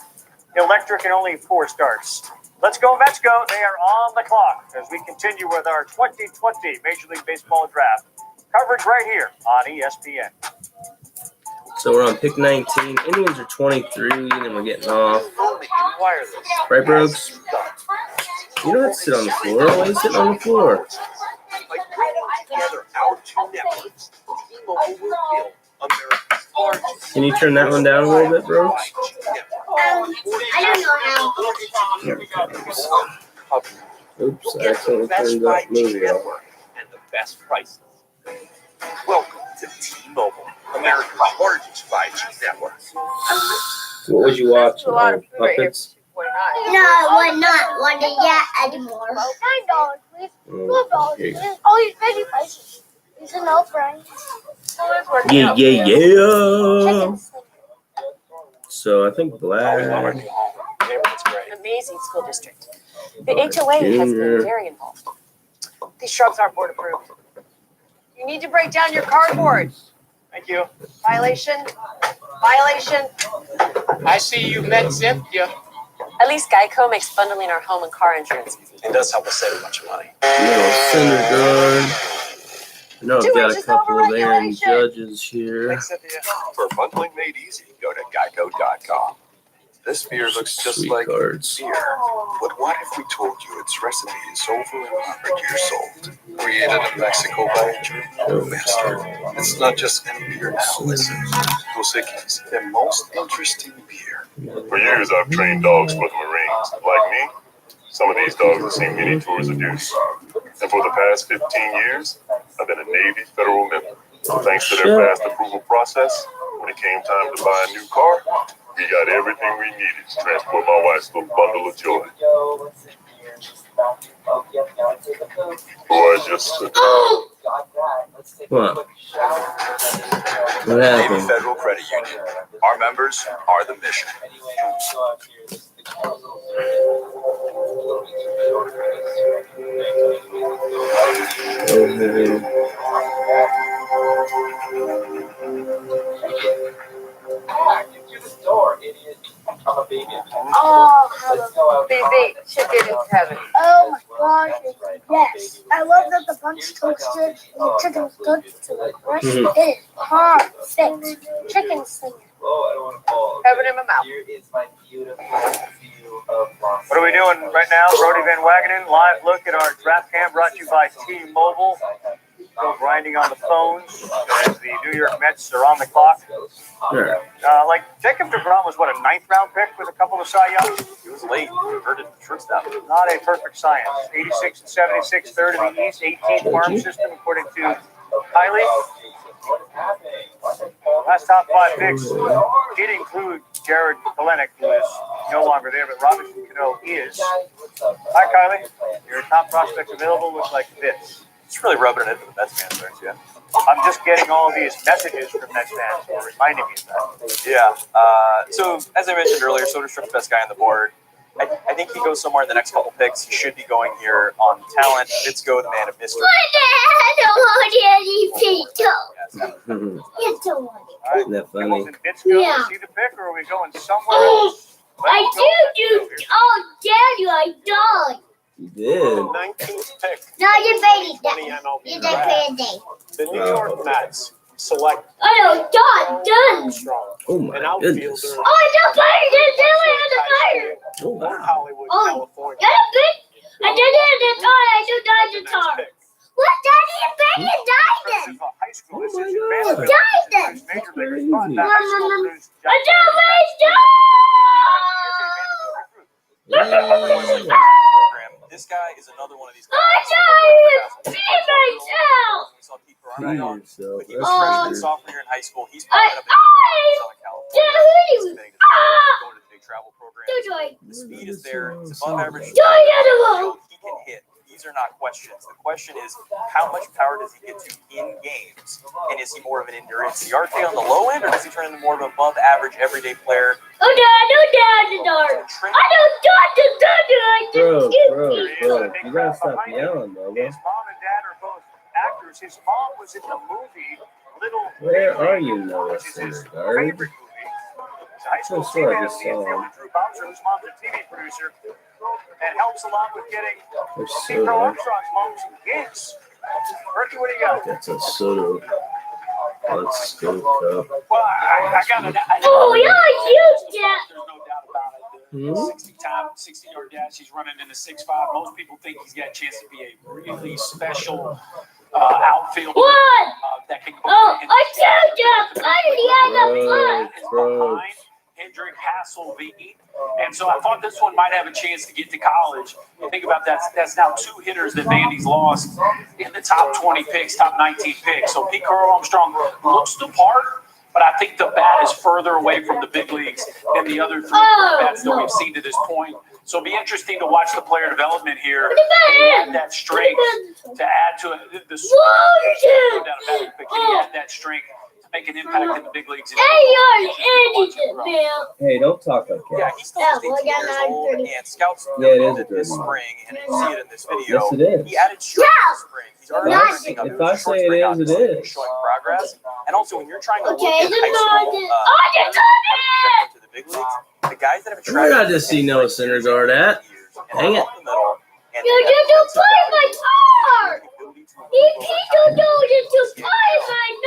Electric in only 4 starts. Let's go, Mets go. They are on the clock as we continue with our 2020 Major League Baseball Draft. Coverage right here on ESPN. So we're on pick 19. Indians are 23, and we're getting off. Right, Brooks? You don't have to sit on the floor. Why are you sitting on the floor? Can you turn that one down a little bit, Brooks? I don't know how. Oops, I accidentally turned that movie off. And the best prices. Welcome to T-Mobile, America's largest 5G network. What would you watch? Puppets? No, we're not wanting that anymore. $9, please. $12, please. Oh, he's busy prices. He's an old friend. Yeah. So I think Black. Amazing school district. The HOA has been very involved. These shrubs aren't board approved. You need to break down your cardboard. Thank you. Violation. I see you met Cynthia. At least Geico makes bundling our home and car insurance easy. It does help us save a bunch of money. Little Syndergaard. I know I've got a couple of Aaron Judges here. For bundling made easy, go to geico.com. This beer looks just Sweet like cards. beer. But what if we told you its recipe is over 100 years old? Created in Mexico by a German master. It's not just any beer now. Listen, Dos Equis, the most interesting beer. For years, I've trained dogs for the Marines. Like me, some of these dogs have seen many tours of duty. And for the past 15 years, I've been a Navy federal member. Thanks to their fast approval process, when it came time to buy a new car, we got everything we needed to transport my wife's little bundle of joy. Boy, just What? What Navy happened? Federal Credit Union. Our members are the mission. Oh, BB, chicken in heaven. oh my gosh, yes. I love that the bun's toasted and the chicken's good to the rest. It is perfect. Chicken slinger. Heaven in my mouth. What are we doing right now? Brody Van Wagenen, live look at our draft cam brought to you by T-Mobile. Still grinding on the phones as the New York Mets are on the clock. Sure. Like Jacob deGrom was what, a 9th round pick with a couple of Cy Youngs? He was late. Converted to shortstop. Not a perfect science. 86 and 76, third in the East, 18th farm system according to Kylie. Last top 5 picks did include Jared Kalenic, who is no longer there, but Robinson Cano is. Hi, Kylie. Your top prospects available looks like this. It's really rubbing it into the Mets fans, aren't you? I'm just getting all these messages from Mets fans who are reminding me of that. Yeah. So, as I mentioned earlier, Soderstrom's the best guy on the board. I think he goes somewhere in the next couple picks. He should be going here on talent. Fitzko, the man of mystery. I don't want any pizza. You don't want it. Isn't that funny? Yeah. See the pick, or are we going somewhere else? I do. Oh, Daddy, I died. You did. 19th pick. No, you're ready. 20 MLB You're Draft. ready. The New York Mets select Oh, done. Armstrong, Oh an my outfielder. goodness. Oh, the fire! The fire! Oh North wow. Hollywood, Oh, California. get a bit. I did it. That's all. I do die the tar. What? Daddy and Benny died then. High school Oh my decision. God. Died then. Major leaguers Crazy. thought that high school produced I don't waste Program. This guy is another one of these guys. Be myself. We saw Pete Carano on, yourself. but he was That's freshman, weird. sophomore year in high school. He's probably up in Southern California. He's committing to going to the big travel program. The speed is there. It's above average. He can hit. These are not questions. The question is, how much power does he get to in games? And is he more of an endurance yard on the low end, or does he turn into more of an above average everyday player? Oh, Dad, no, Dad, the dark. I don't dodge the Bro, thunder. you gotta stop yelling, bro. His mom and dad are both actors. His mom was in the movie Little Where Big are League, you, Noah which is his Syndergaard? favorite movie. He's a high school So sorry, teammate this of the infielder Drew Bowser, whose mom's a TV producer, and helps a lot with getting There's Pete soda. Armstrong's mom some gigs. Berkey, what do you got? That's a soda. Let's go cup. Well, I got it. Oh, yeah, you dad. There's no doubt about it. 60-yard dash. He's running in the 6.5. Most people think he's got a chance to be a really special outfielder. What? That can go I told you. I It's behind Hendrick Hasselbeck. And so I thought this one might have a chance to get to college. You think about that, that's now 2 hitters that Vandy's lost in the top 20 picks, top 19 picks. So Pete Armstrong looks the part, but I think the bat is further away from the big leagues than the other 3 bats that we've seen to this point. So it'll be interesting to watch the player development here. Add that strength to add to it. The no doubt about it, but can he add that strength to make an impact in the big leagues? Hey, don't talk like that. Yeah, he's still just 18 years old, and scouts Yeah, it is noted a this dirty spring, and you see it in this video. Yes, it is. He added strength this spring. He's already ramping up. If I say it is, it is. Showing progress, and also when you're trying to look Okay, at high school to the big leagues, the guys that have Where did I just see Noah Syndergaard at? Dang it. You just play my car. You don't play my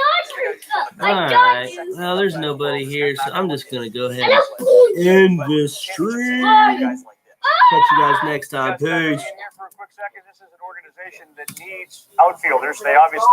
All right. Well, there's nobody here, so I'm just gonna go ahead and end this stream. Catch you guys next time. Peace. For a quick second, this is an organization that needs outfielders. They obviously